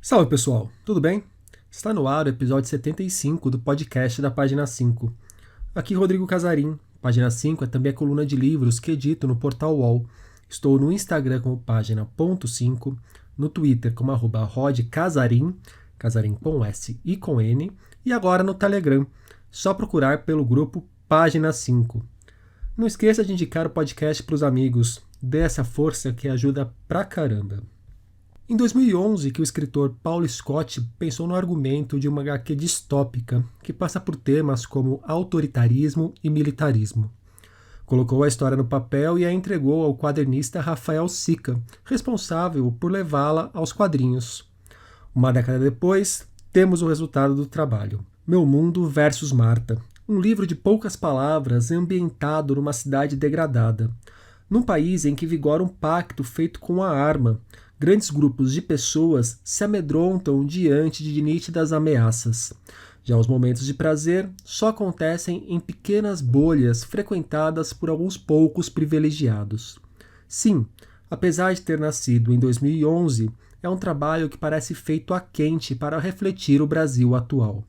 Salve pessoal, tudo bem? Está no ar o episódio 75 do podcast da Página 5. Aqui Rodrigo Casarim. Página 5 é também a coluna de livros que edito no portal UOL. Estou no Instagram como página.5, no Twitter como @rodcasarim, Casarim com S e com N, e agora no Telegram. Só procurar pelo grupo Página 5. Não esqueça de indicar o podcast para os amigos. Dê essa força que ajuda pra caramba. Em 2011, que o escritor Paul Scott pensou no argumento de uma HQ distópica que passa por temas como autoritarismo e militarismo. Colocou a história no papel e a entregou ao quadernista Rafael Sica, responsável por levá-la aos quadrinhos. Uma década depois, temos o resultado do trabalho. Meu Mundo versus Marta, um livro de poucas palavras ambientado numa cidade degradada. Num país em que vigora um pacto feito com a arma, grandes grupos de pessoas se amedrontam diante de nítidas ameaças. Já os momentos de prazer só acontecem em pequenas bolhas frequentadas por alguns poucos privilegiados. Sim, apesar de ter nascido em 2011, é um trabalho que parece feito a quente para refletir o Brasil atual.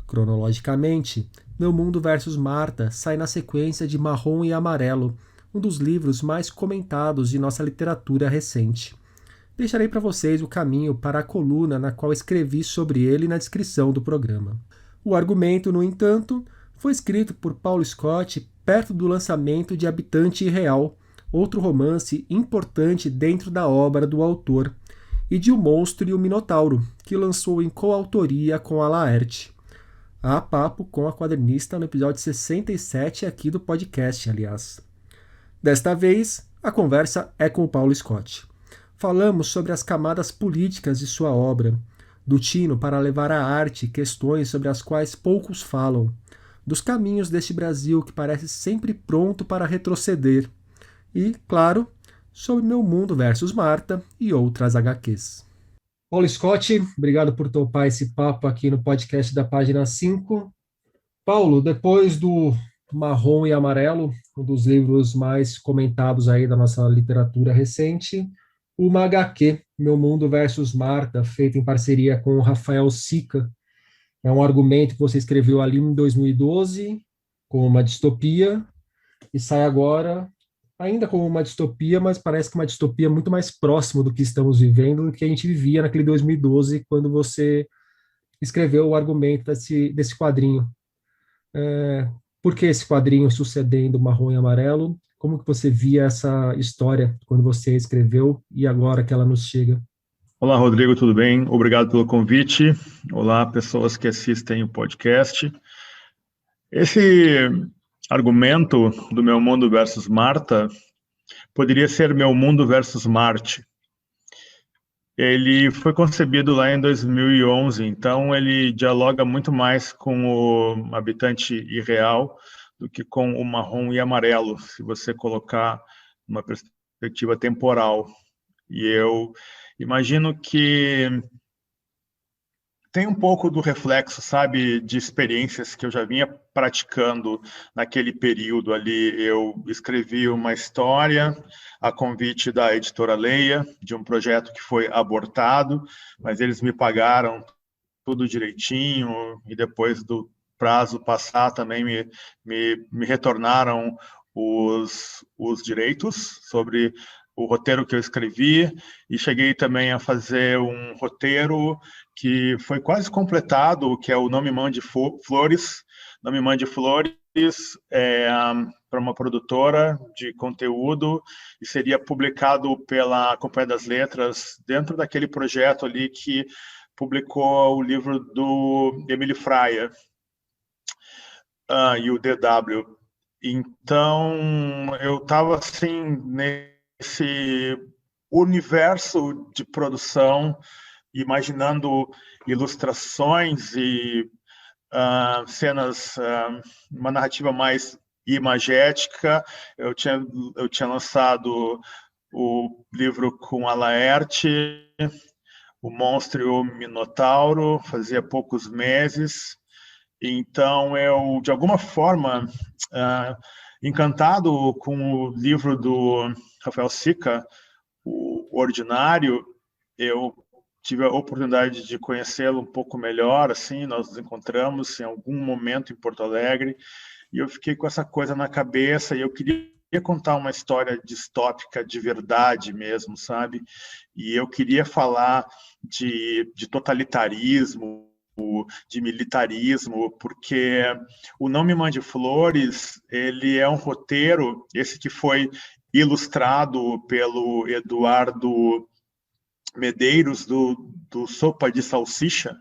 Cronologicamente, Meu Mundo versus Marta sai na sequência de Marrom e Amarelo, um dos livros mais comentados de nossa literatura recente. Deixarei para vocês o caminho para a coluna na qual escrevi sobre ele na descrição do programa. O argumento, no entanto, foi escrito por Paul Scott perto do lançamento de Habitante Irreal, outro romance importante dentro da obra do autor, e de O Monstro e o Minotauro, que lançou em coautoria com a Laerte. Há papo com a quadrinista no episódio 67 aqui do podcast, aliás. Desta vez, a conversa é com o Paul Scott. Falamos sobre as camadas políticas de sua obra, do tino para levar à arte questões sobre as quais poucos falam, dos caminhos deste Brasil que parece sempre pronto para retroceder, e, claro, sobre Meu Mundo versus Marta e outras HQs. Paul Scott, obrigado por topar esse papo aqui no podcast da Página 5. Paulo, depois do Marrom e Amarelo, um dos livros mais comentados aí da nossa literatura recente, uma HQ, Meu Mundo versus Marta, feita em parceria com o Rafael Sica. É um argumento que você escreveu ali em 2012, com uma distopia, e sai agora ainda como uma distopia, mas parece que uma distopia muito mais próximo do que estamos vivendo do que a gente vivia naquele 2012, quando você escreveu o argumento desse quadrinho. É, por que esse quadrinho sucedendo Marrom e Amarelo? Como que você via essa história quando você escreveu e agora que ela nos chega? Olá, Rodrigo, tudo bem? Obrigado pelo convite. Olá, pessoas que assistem o podcast. Esse argumento do Meu Mundo versus Marta poderia ser Meu Mundo versus Marte. Ele foi concebido lá em 2011, então ele dialoga muito mais com o Habitante Irreal do que com o Marrom e Amarelo, se você colocar uma perspectiva temporal. E eu imagino que tem um pouco do reflexo, sabe, de experiências que eu já vinha praticando naquele período ali. Eu escrevi uma história a convite da editora Leia, de um projeto que foi abortado, mas eles me pagaram tudo direitinho, e depois do prazo passar também me retornaram os direitos sobre o roteiro que eu escrevi, e cheguei também a fazer um roteiro que foi quase completado, que é o Não Me Mande Flores. Não Me Mande Flores é para uma produtora de conteúdo e seria publicado pela Companhia das Letras dentro daquele projeto ali que publicou o livro do Emílio Fraga e o DW. Então, eu estava assim nesse universo de produção, imaginando ilustrações e cenas, uma narrativa mais imagética. Eu tinha lançado o livro com a Laerte, O Monstro e o Minotauro, fazia poucos meses. Então, eu, de alguma forma, encantado com o livro do Rafael Sica, O Ordinário, eu tive a oportunidade de conhecê-lo um pouco melhor, assim, nós nos encontramos em algum momento em Porto Alegre, e eu fiquei com essa coisa na cabeça, e eu queria contar uma história distópica de verdade mesmo, sabe? E eu queria falar de totalitarismo, de militarismo, porque o Não Me Mande Flores, ele é um roteiro, esse que foi ilustrado pelo Eduardo Medeiros, do Sopa de Salsicha,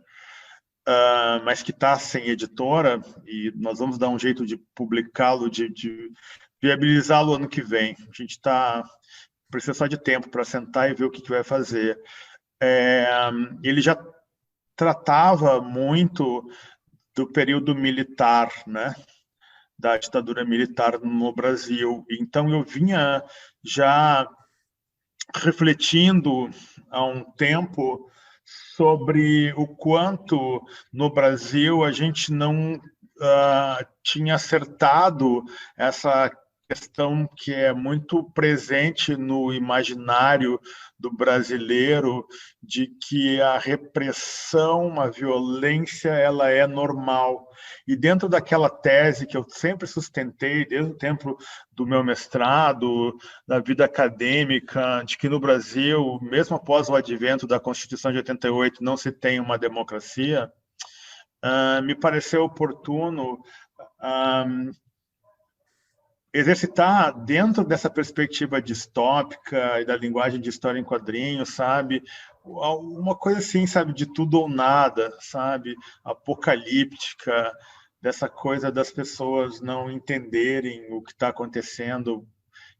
mas que está sem editora, e nós vamos dar um jeito de publicá-lo, de viabilizá-lo ano que vem. A gente precisa só de tempo para sentar e ver o que vai fazer. Ele já tratava muito do período militar, né? Da ditadura militar no Brasil. Então, eu vinha já refletindo há um tempo sobre o quanto no Brasil a gente não tinha acertado essa questão que é muito presente no imaginário do brasileiro, de que a repressão, a violência, ela é normal. E dentro daquela tese que eu sempre sustentei, desde o tempo do meu mestrado, da vida acadêmica, de que no Brasil, mesmo após o advento da Constituição de 88, não se tem uma democracia, me pareceu oportuno exercitar dentro dessa perspectiva distópica e da linguagem de história em quadrinhos, sabe? Uma coisa assim, sabe? De tudo ou nada, sabe? Apocalíptica, dessa coisa das pessoas não entenderem o que está acontecendo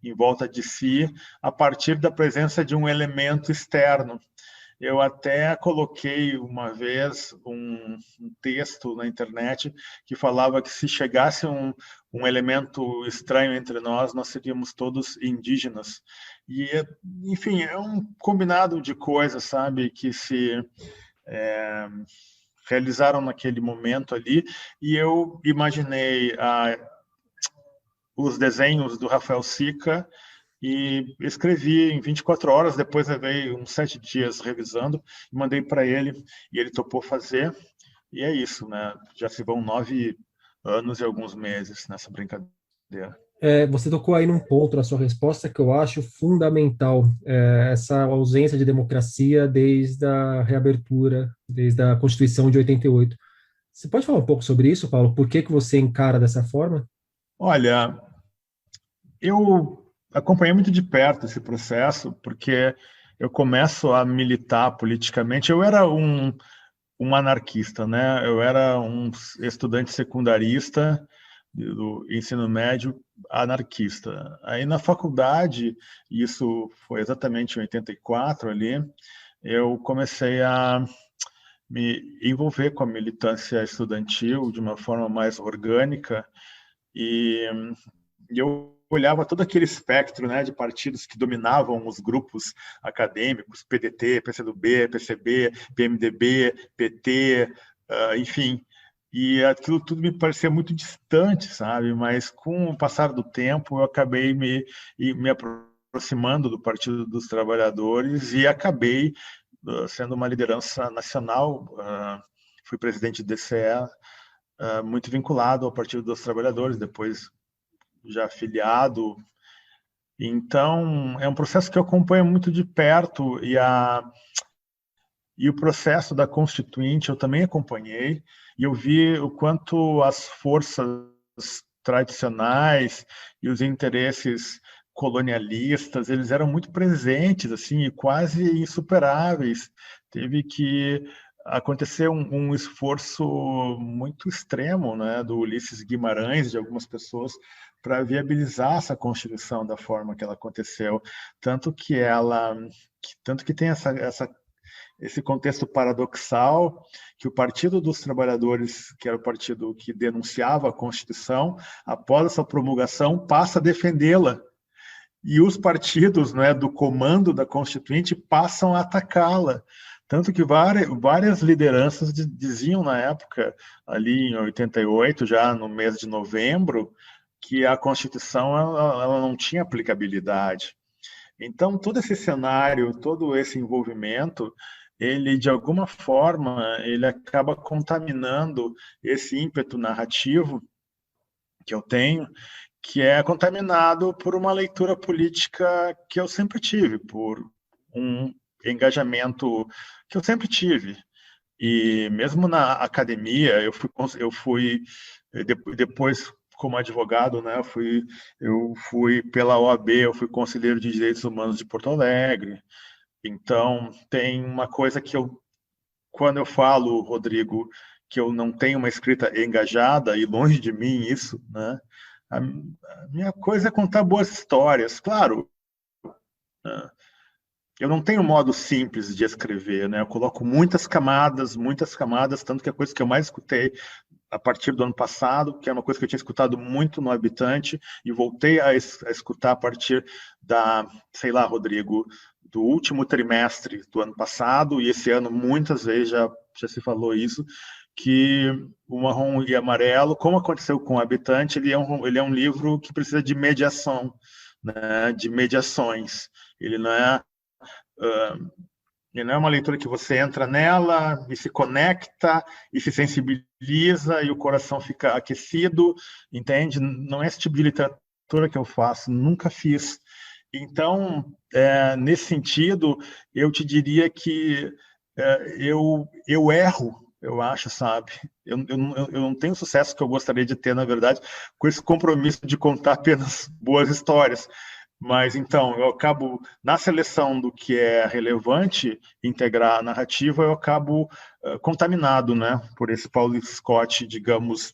em volta de si a partir da presença de um elemento externo. Eu até coloquei uma vez um texto na internet que falava que se chegasse um elemento estranho entre nós seríamos todos indígenas. E, enfim, é um combinado de coisas, sabe, que se realizaram naquele momento ali. E eu imaginei os desenhos do Rafael Sica e escrevi em 24 horas, depois levei uns 7 dias revisando, e mandei para ele, e ele topou fazer, e é isso, né? Já se vão 9 anos e alguns meses nessa brincadeira. Você tocou aí num ponto na sua resposta que eu acho fundamental, essa ausência de democracia desde a reabertura, desde a Constituição de 88. Você pode falar um pouco sobre isso, Paulo? Por que você encara dessa forma? Olha, eu acompanhei muito de perto esse processo, porque eu começo a militar politicamente. Eu era um anarquista, né? Eu era um estudante secundarista do ensino médio anarquista. Aí na faculdade, isso foi exatamente em 84 ali, eu comecei a me envolver com a militância estudantil de uma forma mais orgânica e eu olhava todo aquele espectro, né, de partidos que dominavam os grupos acadêmicos, PDT, PCdoB, PCB, PMDB, PT, enfim, e aquilo tudo me parecia muito distante, sabe? Mas com o passar do tempo eu acabei me aproximando do Partido dos Trabalhadores e acabei sendo uma liderança nacional. Fui presidente do DCE, muito vinculado ao Partido dos Trabalhadores, depois já afiliado. Então, é um processo que eu acompanho muito de perto e o processo da Constituinte eu também acompanhei e eu vi o quanto as forças tradicionais e os interesses colonialistas, eles eram muito presentes, assim, e quase insuperáveis. Teve que acontecer um esforço muito extremo, né, do Ulisses Guimarães, de algumas pessoas, para viabilizar essa Constituição da forma que ela aconteceu, tanto que tem esse contexto paradoxal que o Partido dos Trabalhadores, que era o partido que denunciava a Constituição, após essa promulgação, passa a defendê-la. E os partidos, né, do comando da Constituinte passam a atacá-la. Tanto que várias lideranças diziam na época, ali em 88, já no mês de novembro, que a Constituição ela não tinha aplicabilidade. Então, todo esse cenário, todo esse envolvimento, ele, de alguma forma, ele acaba contaminando esse ímpeto narrativo que eu tenho, que é contaminado por uma leitura política que eu sempre tive, por um engajamento que eu sempre tive. E mesmo na academia, depois como advogado, né, eu fui pela OAB, eu fui conselheiro de Direitos Humanos de Porto Alegre. Então, tem uma coisa que quando eu falo, Rodrigo, que eu não tenho uma escrita engajada, e longe de mim isso, né? A minha coisa é contar boas histórias, claro. Né? Eu não tenho um modo simples de escrever, né? Eu coloco muitas camadas, tanto que a coisa que eu mais escutei a partir do ano passado, que é uma coisa que eu tinha escutado muito no Habitante, e voltei a escutar a partir sei lá, Rodrigo, do último trimestre do ano passado, e esse ano muitas vezes já se falou isso, que o Marrom e Amarelo, como aconteceu com o Habitante, ele é um livro que precisa de mediação, né, de mediações. Ele não é e não é uma leitura que você entra nela e se conecta e se sensibiliza e o coração fica aquecido, entende? Não é esse tipo de literatura que eu faço, nunca fiz. Então, nesse sentido, eu te diria que eu erro, eu acho, sabe? Eu não tenho o sucesso que eu gostaria de ter, na verdade, com esse compromisso de contar apenas boas histórias. Mas, então, eu acabo, na seleção do que é relevante, integrar a narrativa, eu acabo contaminado, né, por esse Paulo Scott, digamos,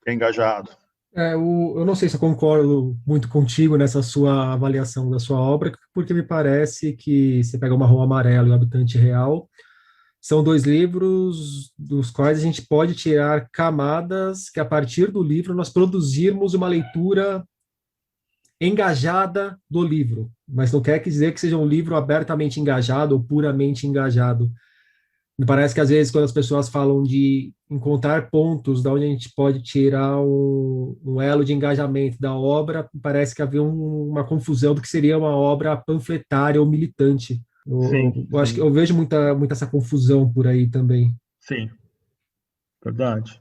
engajado. Eu não sei se eu concordo muito contigo nessa sua avaliação da sua obra, porque me parece que você pega o Marrom Amarelo e o Habitante Real, são dois livros dos quais a gente pode tirar camadas que, a partir do livro, nós produzirmos uma leitura engajada do livro, mas não quer dizer que seja um livro abertamente engajado ou puramente engajado. Me parece que, às vezes, quando as pessoas falam de encontrar pontos da onde a gente pode tirar um elo de engajamento da obra, parece que havia uma confusão do que seria uma obra panfletária ou militante. Eu acho que Sim, eu vejo muita essa confusão por aí também. sim, verdade.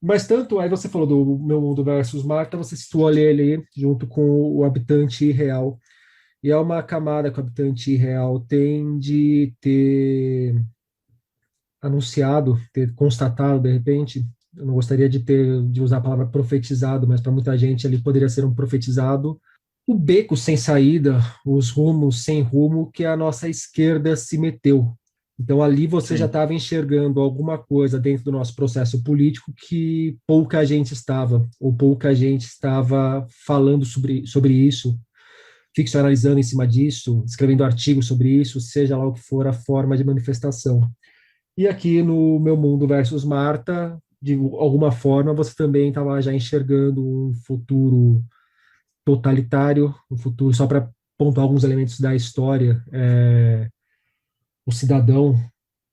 Mas tanto, aí você falou do Meu Mundo versus Marta, você situou ele junto com o Habitante Real. E é uma camada que o Habitante Real tem de ter anunciado, ter constatado, de repente, eu não gostaria de usar a palavra profetizado, mas para muita gente ali poderia ser um profetizado, o beco sem saída, os rumos sem rumo que a nossa esquerda se meteu. Então ali você já Sim, estava enxergando alguma coisa dentro do nosso processo político que pouca gente estava, ou pouca gente estava falando sobre isso, ficcionalizando em cima disso, escrevendo artigos sobre isso, seja lá o que for a forma de manifestação. E aqui no Meu Mundo versus Marta, de alguma forma, você também estava já enxergando um futuro totalitário, um futuro, só para pontuar alguns elementos da história, o cidadão,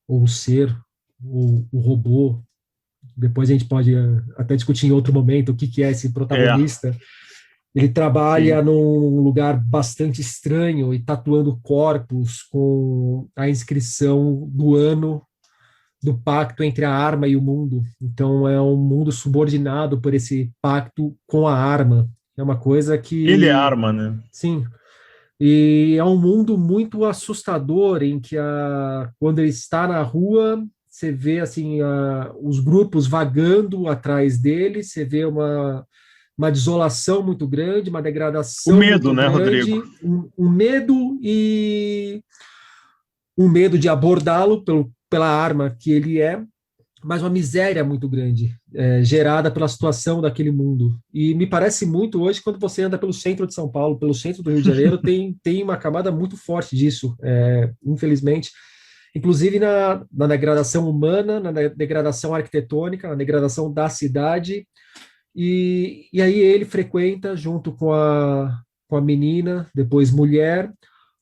ou o ser, o robô. Depois a gente pode até discutir em outro momento o que é esse é, protagonista. Ele trabalha sim. num lugar bastante estranho e tatuando corpos com a inscrição do ano do pacto entre a arma e o mundo. Então é um mundo subordinado por esse pacto com a arma. É uma coisa Ele é que, arma, né? sim, e é um mundo muito assustador em que quando ele está na rua, você vê assim os grupos vagando atrás dele, você vê uma desolação muito grande, uma O degradação medo, muito né, Rodrigo? grande, um medo e um medo de abordá-lo pela arma que ele é, mas uma miséria muito grande, gerada pela situação daquele mundo. E me parece muito hoje, quando você anda pelo centro de São Paulo, pelo centro do Rio de Janeiro, tem uma camada muito forte disso, infelizmente. Inclusive na degradação humana, na degradação arquitetônica, na degradação da cidade. E aí ele frequenta, junto com a menina, depois mulher,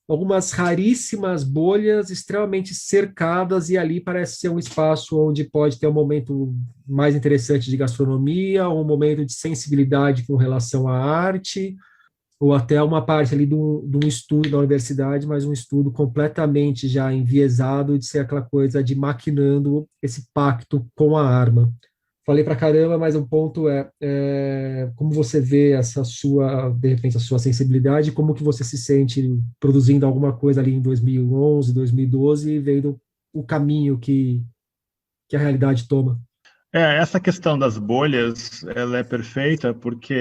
algumas raríssimas bolhas extremamente cercadas, e ali parece ser um espaço onde pode ter um momento mais interessante de gastronomia, um momento de sensibilidade com relação à arte, ou até uma parte ali de um estudo da universidade, mas um estudo completamente já enviesado de ser aquela coisa de maquinando esse pacto com a arma. Falei pra caramba, mas um ponto como você vê essa sua, de repente, a sua sensibilidade, como que você se sente produzindo alguma coisa ali em 2011, 2012 e vendo o caminho que a realidade toma. Essa questão das bolhas, ela é perfeita porque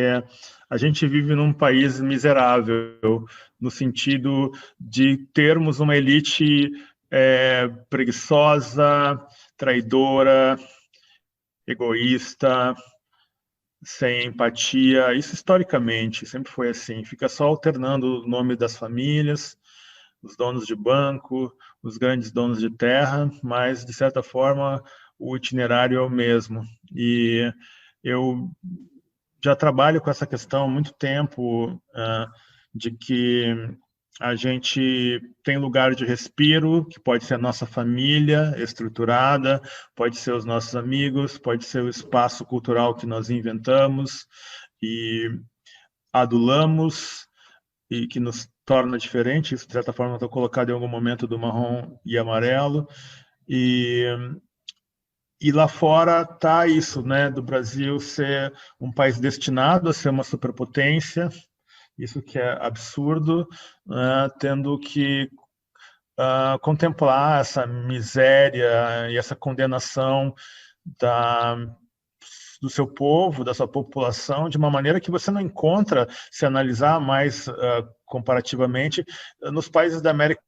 a gente vive num país miserável, no sentido de termos uma elite preguiçosa, traidora, egoísta, sem empatia. Isso historicamente sempre foi assim. Fica só alternando o nome das famílias, os donos de banco, os grandes donos de terra, mas, de certa forma, o itinerário é o mesmo. E eu já trabalho com essa questão há muito tempo, de que a gente tem lugar de respiro, que pode ser a nossa família estruturada, pode ser os nossos amigos, pode ser o espaço cultural que nós inventamos e adulamos, e que nos torna diferente. Isso, de certa forma, está colocado em algum momento do marrom e amarelo. E lá fora está isso, né, do Brasil ser um país destinado a ser uma superpotência, isso que é absurdo, tendo que contemplar essa miséria e essa condenação da, do seu povo, da sua população, de uma maneira que você não encontra, se analisar mais comparativamente, nos países da América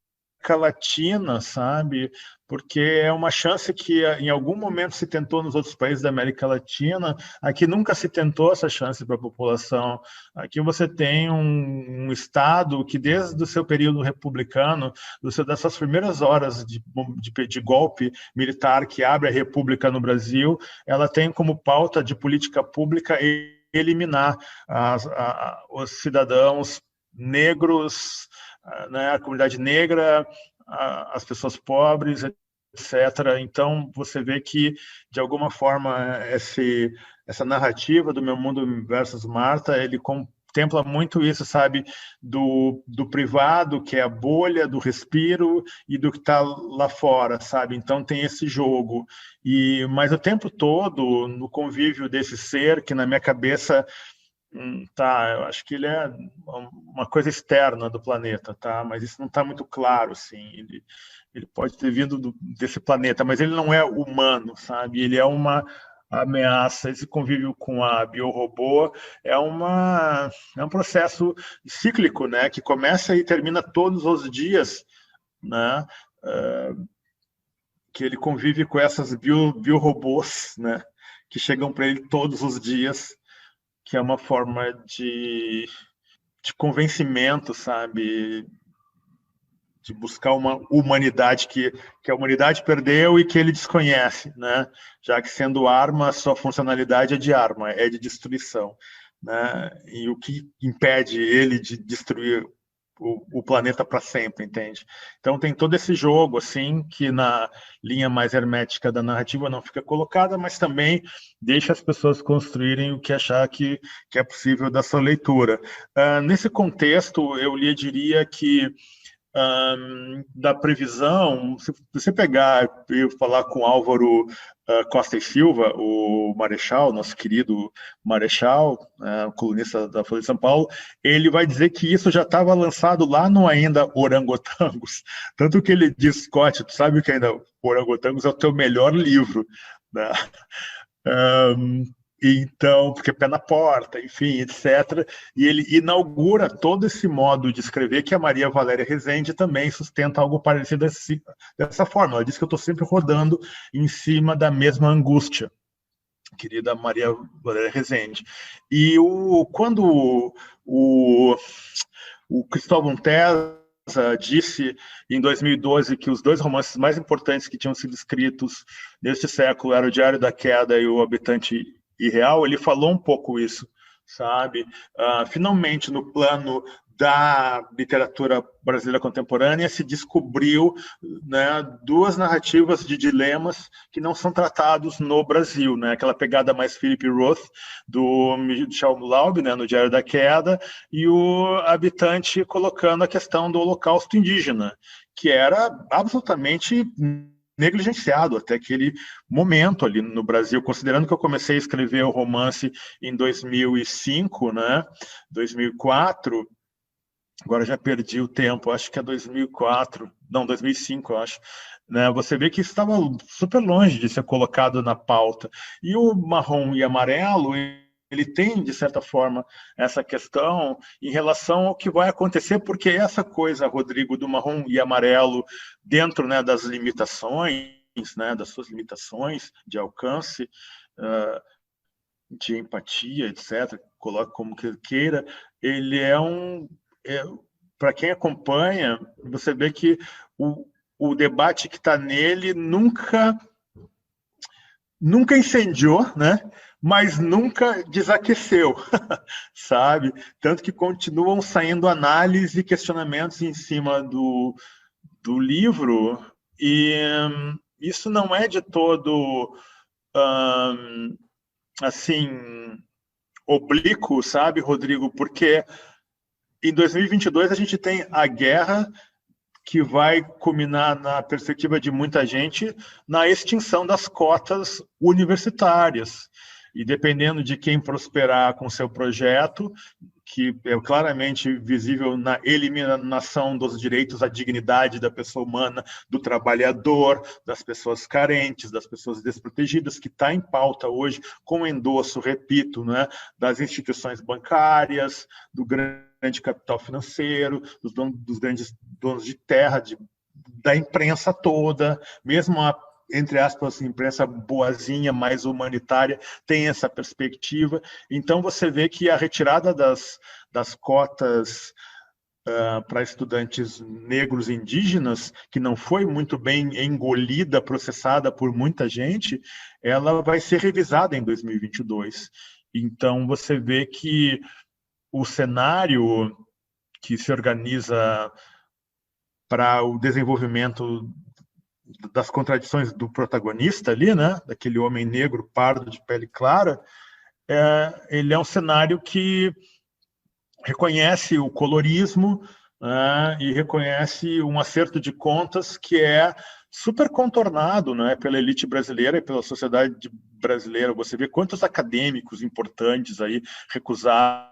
Latina, sabe? Porque é uma chance que em algum momento se tentou nos outros países da América Latina, aqui nunca se tentou essa chance para a população. Aqui você tem um Estado que, desde o seu período republicano, das suas primeiras horas de golpe militar que abre a República no Brasil, ela tem como pauta de política pública eliminar os cidadãos negros, né, a comunidade negra, as pessoas pobres, etc. Então, você vê que, de alguma forma, essa narrativa do Meu Mundo versus Marta, ele contempla muito isso, sabe, do privado, que é a bolha do respiro, e do que está lá fora, sabe? Então, tem esse jogo. Mas o tempo todo, no convívio desse ser, que na minha cabeça eu acho que ele é uma coisa externa do planeta, tá? Mas isso não está muito claro, assim. Ele pode ter vindo desse planeta, mas ele não é humano, sabe? Ele é uma ameaça. Esse convívio com a biorrobô é um processo cíclico, né? Que começa e termina todos os dias, né? Que ele convive com essas biorrobôs, né? Que chegam para ele todos os dias, que é uma forma de convencimento, sabe? De buscar uma humanidade que a humanidade perdeu e que ele desconhece, né? Já que, sendo arma, sua funcionalidade é de arma, é de destruição, né? E o que impede ele de destruir o planeta para sempre, entende? Então tem todo esse jogo, assim, que na linha mais hermética da narrativa não fica colocada, mas também deixa as pessoas construírem o que achar que é possível da sua leitura. Nesse contexto, eu lhe diria que da previsão, se você pegar e falar com Álvaro Costa e Silva, o Marechal, nosso querido Marechal, colunista da Folha de São Paulo, ele vai dizer que isso já estava lançado lá no Ainda Orangotangos. Tanto que ele diz: Scott, tu sabe que Ainda Orangotangos é o teu melhor livro, né? Então, porque pé na porta, enfim, etc. E ele inaugura todo esse modo de escrever que a Maria Valéria Rezende também sustenta algo parecido dessa forma. Ela diz que eu estou sempre rodando em cima da mesma angústia, querida Maria Valéria Rezende. E quando o Cristóvão Tesa disse em 2012 que os dois romances mais importantes que tinham sido escritos neste século eram O Diário da Queda e O Habitante Irreal, ele falou um pouco isso, sabe? Finalmente, no plano da literatura brasileira contemporânea, se descobriu, né, duas narrativas de dilemas que não são tratados no Brasil, né? Aquela pegada mais Philip Roth, do Michel Laub, né, no Diário da Queda, e o Habitante colocando a questão do Holocausto indígena, que era absolutamente negligenciado até aquele momento ali no Brasil, considerando que eu comecei a escrever o romance em 2005, né, 2004, agora já perdi o tempo, acho que é 2004, não, 2005, eu acho, né, você vê que isso estava super longe de ser colocado na pauta. E o Marrom e Amarelo, ele tem, de certa forma, essa questão em relação ao que vai acontecer, porque essa coisa, Rodrigo, do Marrom e Amarelo, dentro, né, das limitações, né, das suas limitações de alcance, de empatia, etc., coloque como que queira, ele para quem acompanha, você vê que o debate que está nele nunca incendiou, né? Mas nunca desaqueceu, sabe? Tanto que continuam saindo análises e questionamentos em cima do livro, e isso não é de todo assim oblíquo, sabe, Rodrigo? Porque em 2022 a gente tem a guerra que vai culminar, na perspectiva de muita gente, na extinção das cotas universitárias. E dependendo de quem prosperar com seu projeto, que é claramente visível na eliminação dos direitos à dignidade da pessoa humana, do trabalhador, das pessoas carentes, das pessoas desprotegidas, que está em pauta hoje, com endosso, repito, né, das instituições bancárias, do grande capital financeiro, dos grandes donos de terra, da imprensa toda, mesmo a, entre aspas, imprensa boazinha, mais humanitária, tem essa perspectiva. Então, você vê que a retirada das cotas para estudantes negros e indígenas, que não foi muito bem engolida, processada por muita gente, ela vai ser revisada em 2022. Então, você vê que o cenário que se organiza para o desenvolvimento das contradições do protagonista ali, né, daquele homem negro, pardo, de pele clara, ele é um cenário que reconhece o colorismo, e reconhece um acerto de contas que é super contornado, né, pela elite brasileira e pela sociedade brasileira. Você vê quantos acadêmicos importantes aí recusaram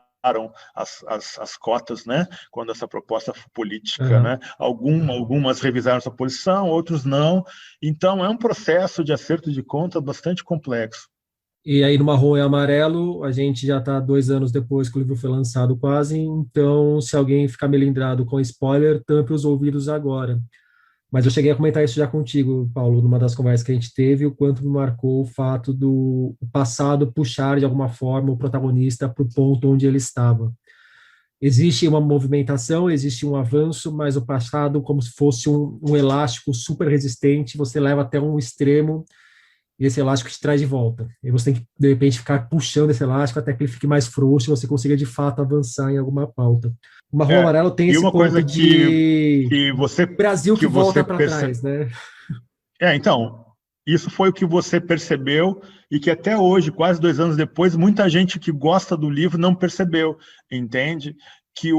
as cotas, né, quando essa proposta política, né, algumas revisaram sua posição, outros não. Então, é um processo de acerto de conta bastante complexo. E aí no Marrom e Amarelo, a gente já está 2 anos depois que o livro foi lançado quase, então se alguém ficar melindrado com spoiler, tampe os ouvidos agora. Mas eu cheguei a comentar isso já contigo, Paulo, numa das conversas que a gente teve, o quanto me marcou o fato do passado puxar, de alguma forma, o protagonista para o ponto onde ele estava. Existe uma movimentação, existe um avanço, mas o passado, como se fosse um elástico super resistente, você leva até um extremo e esse elástico te traz de volta. E você tem que, de repente, ficar puxando esse elástico até que ele fique mais frouxo e você consiga, de fato, avançar em alguma pauta. O Marrom Amarelo tem e esse uma ponto coisa de que você Brasil que volta para trás, né? Então, isso foi o que você percebeu e que até hoje, quase 2 anos depois, muita gente que gosta do livro não percebeu, entende? Que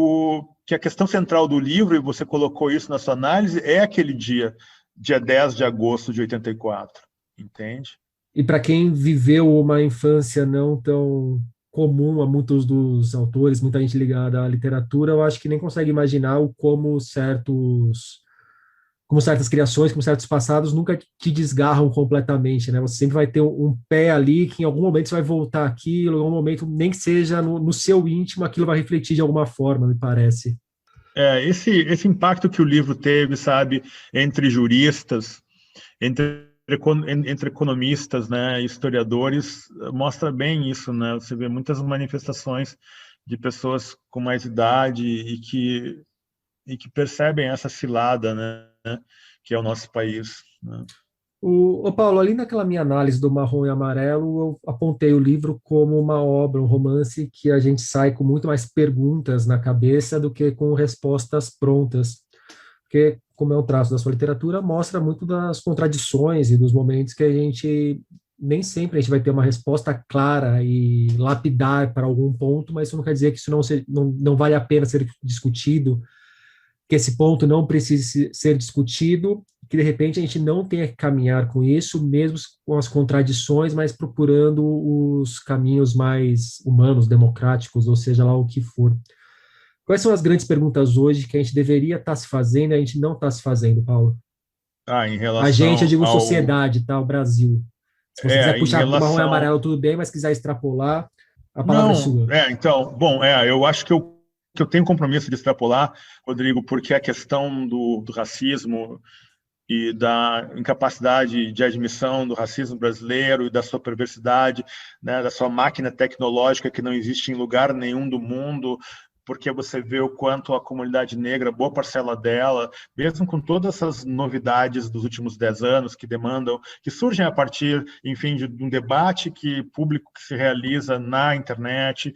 a questão central do livro, e você colocou isso na sua análise, é aquele dia 10 de agosto de 84, entende? E para quem viveu uma infância não tão comum a muitos dos autores, muita gente ligada à literatura, eu acho que nem consegue imaginar o como certas criações, como certos passados nunca te desgarram completamente, né? Você sempre vai ter um pé ali que em algum momento você vai voltar aquilo, em algum momento, nem que seja no seu íntimo, aquilo vai refletir de alguma forma, me parece. Esse impacto que o livro teve, sabe, entre juristas, entre economistas, né, historiadores, mostra bem isso, né? Você vê muitas manifestações de pessoas com mais idade e que percebem essa cilada, né, que é o nosso país, né? Paulo, ali naquela minha análise do Marrom e Amarelo, eu apontei o livro como uma obra, um romance que a gente sai com muito mais perguntas na cabeça do que com respostas prontas. Porque, como é um traço da sua literatura, mostra muito das contradições e dos momentos que a gente nem sempre a gente vai ter uma resposta clara e lapidar para algum ponto, mas isso não quer dizer que isso não vale a pena ser discutido, que esse ponto não precise ser discutido, que de repente a gente não tenha que caminhar com isso, mesmo com as contradições, mas procurando os caminhos mais humanos, democráticos, ou seja lá o que for. Quais são as grandes perguntas hoje que a gente deveria estar se fazendo e a gente não está se fazendo, Paulo? Em A gente, eu relação digo ao. sociedade, tá? O Brasil. Se você quiser Em puxar do marrom e relação. amarelo, tudo bem, mas quiser extrapolar, a palavra é Não, sua. então, bom, eu acho que eu tenho compromisso de extrapolar, Rodrigo, porque a questão do racismo e da incapacidade de admissão do racismo brasileiro e da sua perversidade, né, da sua máquina tecnológica que não existe em lugar nenhum do mundo, porque você vê o quanto a comunidade negra, boa parcela dela, mesmo com todas essas novidades dos últimos 10 anos que demandam, que surgem a partir, enfim, de um debate público que se realiza na internet,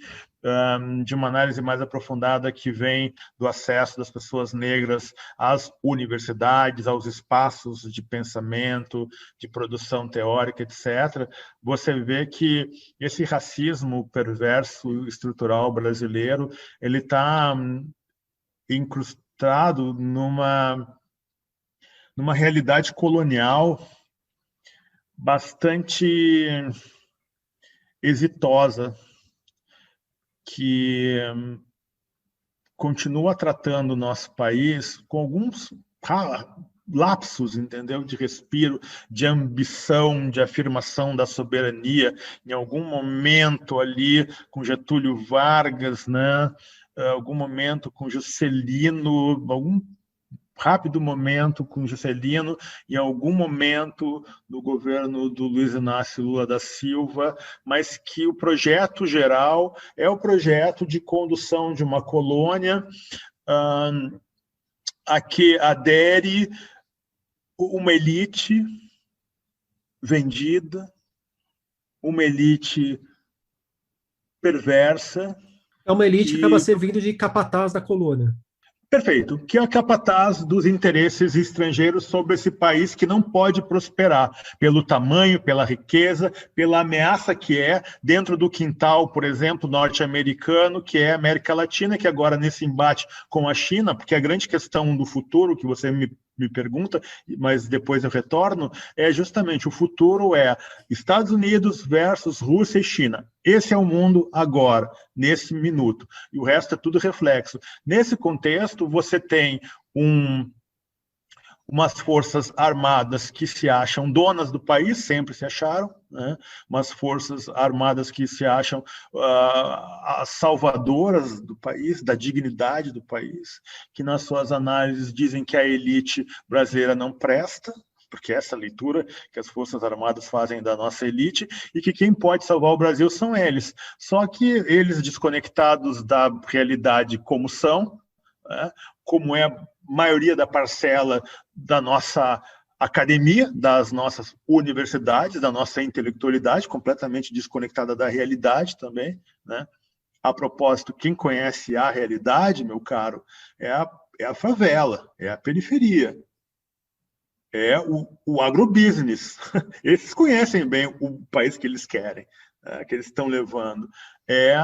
de uma análise mais aprofundada que vem do acesso das pessoas negras às universidades, aos espaços de pensamento, de produção teórica, etc., você vê que esse racismo perverso estrutural brasileiro ele está incrustado numa realidade colonial bastante exitosa, que continua tratando o nosso país com alguns lapsos, entendeu? De respiro, de ambição, de afirmação da soberania, em algum momento ali com Getúlio Vargas, né? Algum momento com Juscelino, algum rápido momento com Juscelino, em algum momento no governo do Luiz Inácio Lula da Silva, mas que o projeto geral é o projeto de condução de uma colônia a que adere uma elite vendida, uma elite perversa. É uma elite que acaba servindo de capataz da colônia. Perfeito, que é a capataz dos interesses estrangeiros sobre esse país que não pode prosperar pelo tamanho, pela riqueza, pela ameaça que é dentro do quintal, por exemplo, norte-americano, que é a América Latina, que agora nesse embate com a China, porque a grande questão do futuro que você me pergunta, mas depois eu retorno, é justamente o futuro é Estados Unidos versus Rússia e China. Esse é o mundo agora, nesse minuto. E o resto é tudo reflexo. Nesse contexto, você tem umas forças armadas que se acham donas do país, sempre se acharam, né? Umas forças armadas que se acham as salvadoras do país, da dignidade do país, que nas suas análises dizem que a elite brasileira não presta, porque essa leitura que as Forças Armadas fazem da nossa elite, e que quem pode salvar o Brasil são eles. Só que eles, desconectados da realidade como são, né? Como é a maioria da parcela da nossa academia, das nossas universidades, da nossa intelectualidade, completamente desconectada da realidade também, né? A propósito, quem conhece a realidade, meu caro, é a favela, é a periferia, é o agrobusiness. Eles conhecem bem o país que eles querem, que eles estão levando. É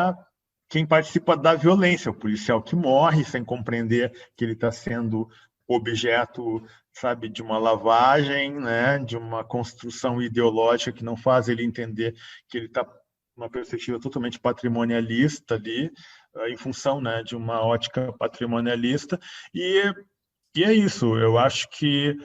quem participa da violência, o policial que morre sem compreender que ele está sendo objeto, sabe, de uma lavagem, né, de uma construção ideológica que não faz ele entender que ele está uma perspectiva totalmente patrimonialista ali, em função, né, de uma ótica patrimonialista. E é isso. Eu acho que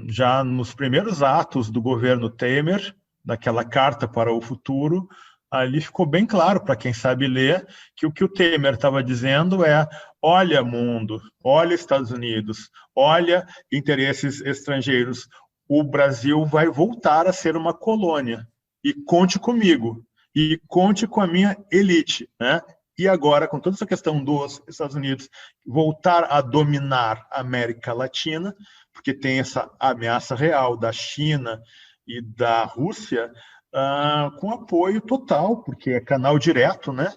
já nos primeiros atos do governo Temer, daquela carta para o futuro, ali ficou bem claro para quem sabe ler que o Temer estava dizendo é: olha mundo, olha Estados Unidos, olha interesses estrangeiros, o Brasil vai voltar a ser uma colônia, e conte comigo, e conte com a minha elite, né? E agora, com toda essa questão dos Estados Unidos voltar a dominar a América Latina, porque tem essa ameaça real da China e da Rússia, com apoio total, porque é canal direto, né,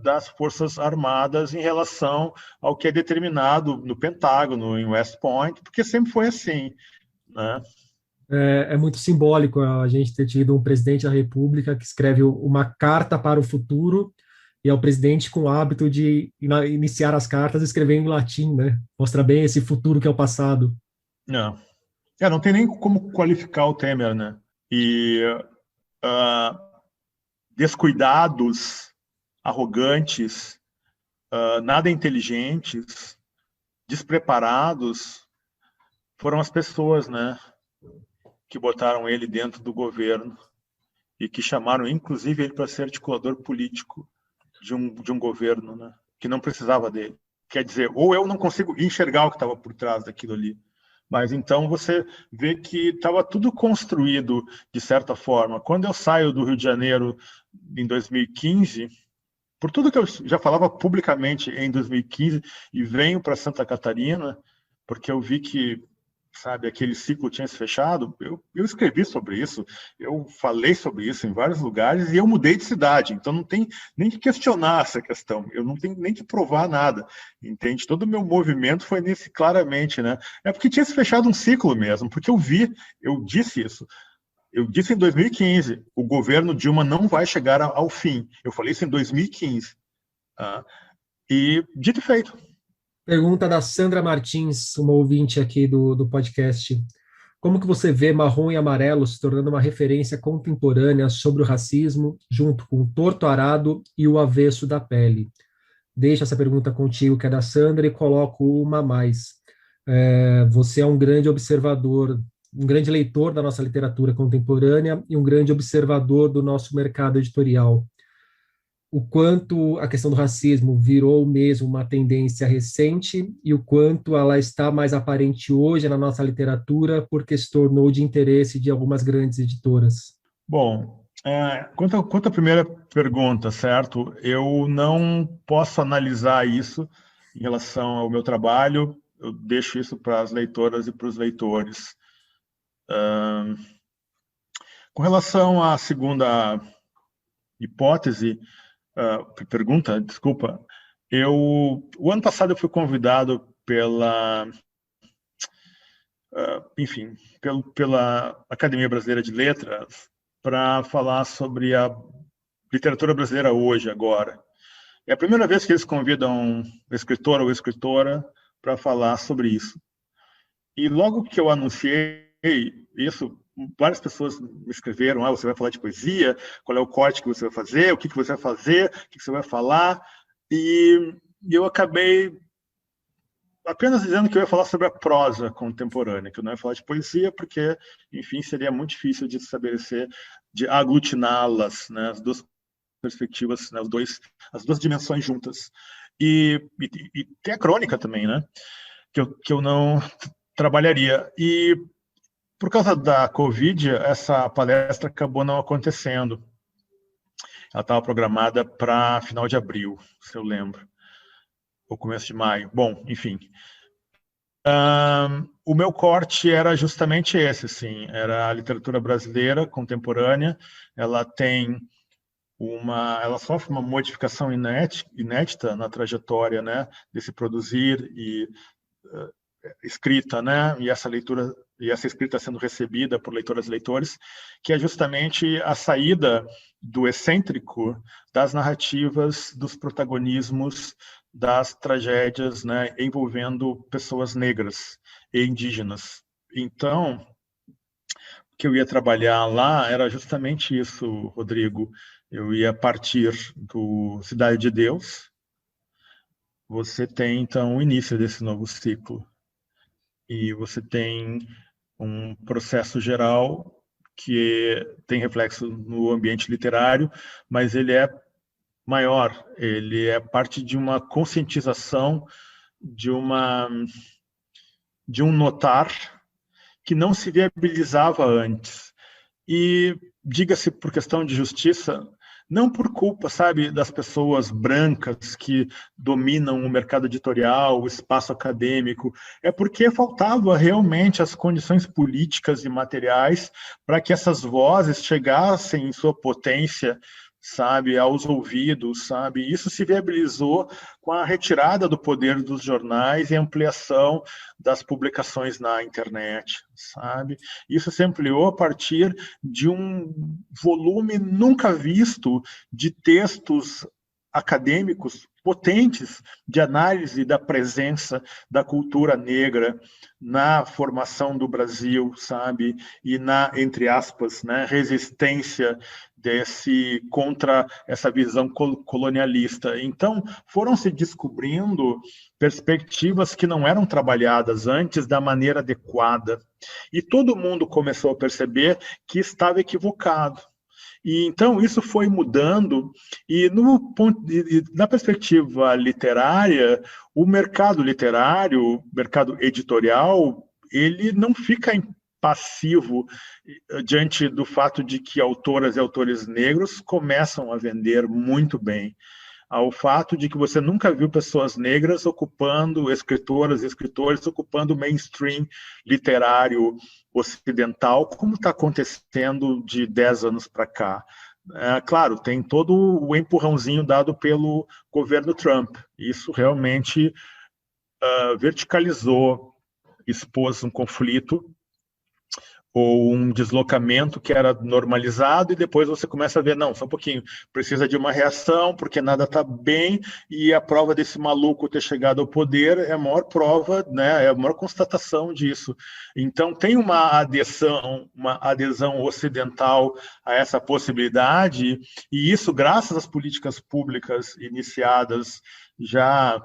das Forças Armadas em relação ao que é determinado no Pentágono, em West Point, porque sempre foi assim, né? É muito simbólico a gente ter tido um presidente da República que escreve uma carta para o futuro e é o presidente com o hábito de iniciar as cartas escrevendo em latim, né? Mostra bem esse futuro que é o passado. Não. Não tem nem como qualificar o Temer, né? E descuidados, arrogantes, nada inteligentes, despreparados, foram as pessoas, né, que botaram ele dentro do governo e que chamaram, inclusive, ele para ser articulador político de um governo, né, que não precisava dele. Quer dizer, ou eu não consigo enxergar o que estava por trás daquilo ali. Mas então você vê que estava tudo construído de certa forma. Quando eu saio do Rio de Janeiro em 2015, por tudo que eu já falava publicamente em 2015, e venho para Santa Catarina, porque eu vi que, sabe, aquele ciclo tinha se fechado, eu escrevi sobre isso, eu falei sobre isso em vários lugares, e eu mudei de cidade, então não tem nem que questionar essa questão, eu não tenho nem que provar nada, entende? Todo o meu movimento foi nesse, claramente, né? É porque tinha se fechado um ciclo mesmo, porque eu disse isso. Eu disse em 2015, o governo Dilma não vai chegar ao fim. Eu falei isso em 2015. Tá? E dito e feito. Pergunta da Sandra Martins, uma ouvinte aqui do podcast. Como que você vê Marrom e Amarelo se tornando uma referência contemporânea sobre o racismo, junto com o Torto Arado e o Avesso da Pele? Deixo essa pergunta contigo, que é da Sandra, e coloco uma a mais. Você é um grande observador, um grande leitor da nossa literatura contemporânea e um grande observador do nosso mercado editorial. O quanto a questão do racismo virou mesmo uma tendência recente e o quanto ela está mais aparente hoje na nossa literatura porque se tornou de interesse de algumas grandes editoras. Bom, quanto à primeira pergunta, certo? Eu não posso analisar isso em relação ao meu trabalho, eu deixo isso para as leitoras e para os leitores. Com relação à segunda hipótese, pergunta, desculpa, o ano passado eu fui convidado pela Academia Brasileira de Letras para falar sobre a literatura brasileira hoje, agora. É a primeira vez que eles convidam um escritor ou escritora para falar sobre isso. E logo que eu anunciei isso, várias pessoas me escreveram: você vai falar de poesia, qual é o corte que você vai fazer, o que você vai fazer, o que você vai falar. E eu acabei apenas dizendo que eu ia falar sobre a prosa contemporânea, que eu não ia falar de poesia, porque, enfim, seria muito difícil de estabelecer, de aglutiná-las, né, as duas perspectivas, né, as duas dimensões juntas. E tem a crônica também, né, que eu não trabalharia. E por causa da Covid, essa palestra acabou não acontecendo. Ela estava programada para final de abril, se eu lembro, ou começo de maio. Bom, enfim. O meu corte era justamente esse, assim, era a literatura brasileira contemporânea. Ela sofre uma modificação inédita na trajetória, né, desse produzir e escrita, né, e essa escrita sendo recebida por leitoras e leitores, que é justamente a saída do excêntrico das narrativas, dos protagonismos das tragédias, né, envolvendo pessoas negras e indígenas. Então, o que eu ia trabalhar lá era justamente isso, Rodrigo. Eu ia partir do Cidade de Deus. Você tem, então, o início desse novo ciclo. E você tem um processo geral que tem reflexo no ambiente literário, mas ele é maior, ele é parte de uma conscientização, de um notar que não se viabilizava antes. E, diga-se por questão de justiça, não por culpa, sabe, das pessoas brancas que dominam o mercado editorial, o espaço acadêmico, é porque faltava realmente as condições políticas e materiais para que essas vozes chegassem em sua potência, sabe, aos ouvidos, sabe? Isso se viabilizou com a retirada do poder dos jornais e ampliação das publicações na internet, sabe? Isso se ampliou a partir de um volume nunca visto de textos acadêmicos potentes de análise da presença da cultura negra na formação do Brasil, sabe? E na, entre aspas, né, resistência contra essa visão colonialista. Então, foram se descobrindo perspectivas que não eram trabalhadas antes da maneira adequada. E todo mundo começou a perceber que estava equivocado. E então isso foi mudando, e na perspectiva literária, o mercado literário, o mercado editorial, ele não fica passivo diante do fato de que autoras e autores negros começam a vender muito bem, ao fato de que você nunca viu pessoas negras ocupando, escritoras e escritores ocupando o mainstream literário ocidental, como está acontecendo de 10 anos para cá. Claro, tem todo o empurrãozinho dado pelo governo Trump. Isso realmente verticalizou, expôs um conflito ou um deslocamento que era normalizado, e depois você começa a ver, não, só um pouquinho, precisa de uma reação, porque nada está bem, e a prova desse maluco ter chegado ao poder é a maior prova, né, é a maior constatação disso. Então, tem uma adesão ocidental a essa possibilidade, e isso graças às políticas públicas iniciadas já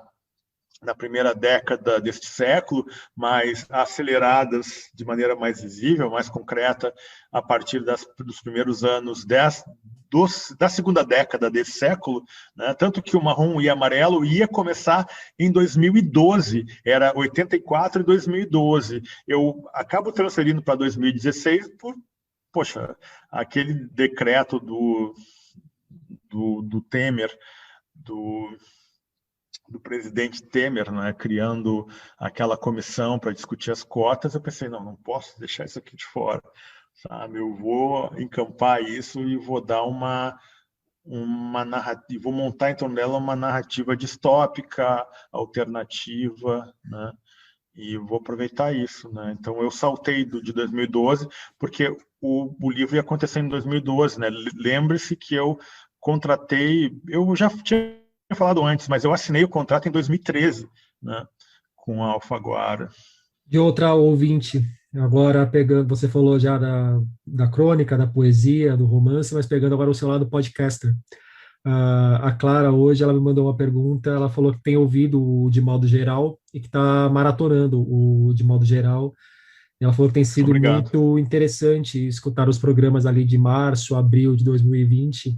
na primeira década deste século, mas aceleradas de maneira mais visível, mais concreta, a partir dos primeiros anos da segunda década desse século, né? Tanto que o Marrom e Amarelo ia começar em 2012, era 84 e 2012. Eu acabo transferindo para 2016 poxa, aquele decreto do Temer, do presidente Temer, né, criando aquela comissão para discutir as cotas, eu pensei, não posso deixar isso aqui de fora, sabe? Eu vou encampar isso e vou dar uma narrativa, vou montar em torno dela uma narrativa distópica, alternativa, né? E vou aproveitar isso, né? Então eu saltei de 2012, porque o livro ia acontecer em 2012, né? Lembre-se que eu já tinha falado antes, mas eu assinei o contrato em 2013, né, com a Alfaguara. De outra ouvinte, agora pegando, você falou já da crônica, da poesia, do romance, mas pegando agora o seu lado podcaster. A Clara hoje, ela me mandou uma pergunta, ela falou que tem ouvido o De Modo Geral e que está maratonando o De Modo Geral. Ela falou que tem sido Obrigado. muito interessante escutar os programas ali de março, abril de 2020,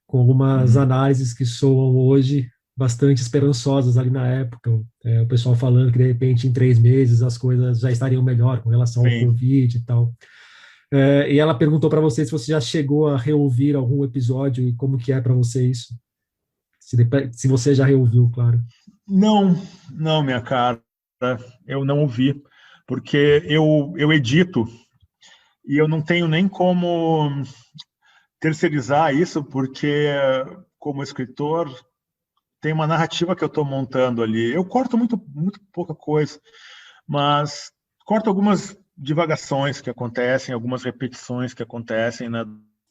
com algumas análises que soam hoje bastante esperançosas ali na época. O pessoal falando que, de repente, em 3 meses as coisas já estariam melhor com relação ao Covid e tal. E ela perguntou para você se você já chegou a reouvir algum episódio e como que é para você isso. Se você já reouviu, claro. Não, minha cara, eu não ouvi, porque eu edito e eu não tenho nem como terceirizar isso, porque como escritor tem uma narrativa que eu estou montando ali. Eu corto muito pouca coisa, mas corto algumas divagações que acontecem, algumas repetições que acontecem, né,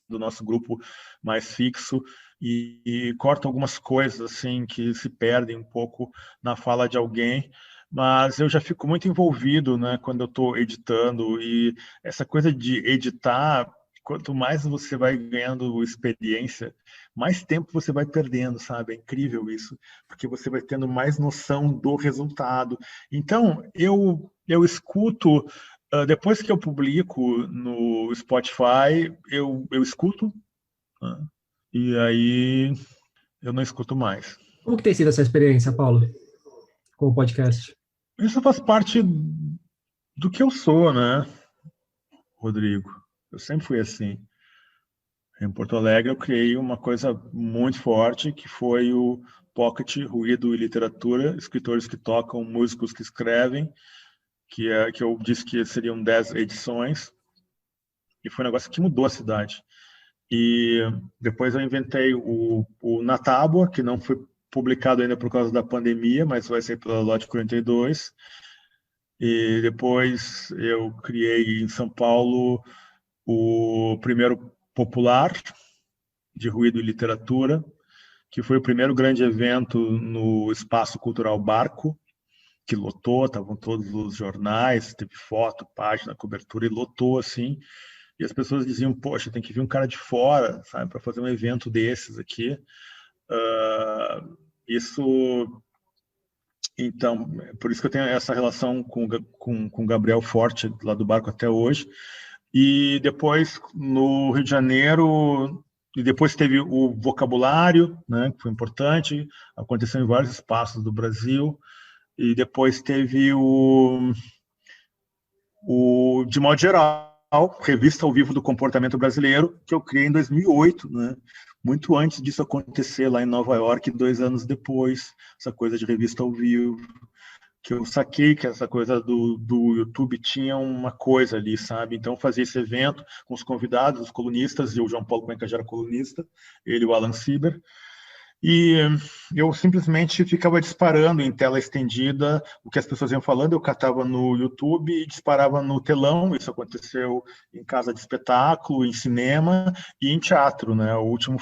do nosso grupo mais fixo, e corto algumas coisas assim que se perdem um pouco na fala de alguém, mas eu já fico muito envolvido, né, quando eu estou editando, e essa coisa de editar, quanto mais você vai ganhando experiência, mais tempo você vai perdendo, sabe? É incrível isso, porque você vai tendo mais noção do resultado. Então, eu escuto, depois que eu publico no Spotify, eu escuto, né? E aí eu não escuto mais. Como que tem sido essa experiência, Paulo, com o podcast? Isso faz parte do que eu sou, né, Rodrigo? Eu sempre fui assim. Em Porto Alegre, eu criei uma coisa muito forte, que foi o Pocket Ruído e Literatura, escritores que tocam, músicos que escrevem, que eu disse que seriam 10 edições, e foi um negócio que mudou a cidade. E depois eu inventei o Na Tábua, que não foi publicado ainda por causa da pandemia, mas vai ser pela Lote 42. E depois eu criei em São Paulo o primeiro Popular, de Ruído e Literatura, que foi o primeiro grande evento no Espaço Cultural Barco, que lotou, estavam todos os jornais, teve foto, página, cobertura, e lotou assim. E as pessoas diziam, poxa, tem que vir um cara de fora, sabe, para fazer um evento desses aqui. Isso, então, por isso que eu tenho essa relação com o Gabriel Forte, lá do Barco até hoje. E depois, no Rio de Janeiro, e depois teve o Vocabulário, né, que foi importante, aconteceu em vários espaços do Brasil. E depois teve de modo geral, Revista ao Vivo do Comportamento Brasileiro, que eu criei em 2008, né? Muito antes disso acontecer lá em Nova York, 2 anos depois, essa coisa de revista ao vivo, que eu saquei que essa coisa do YouTube tinha uma coisa ali, sabe? Então, fazia esse evento com os convidados, os colunistas, e o João Paulo Cuenca já era colunista, ele e o Alan Sieber, e eu simplesmente ficava disparando em tela estendida o que as pessoas iam falando, eu catava no YouTube e disparava no telão. Isso aconteceu em casa de espetáculo, em cinema e em teatro, né? O último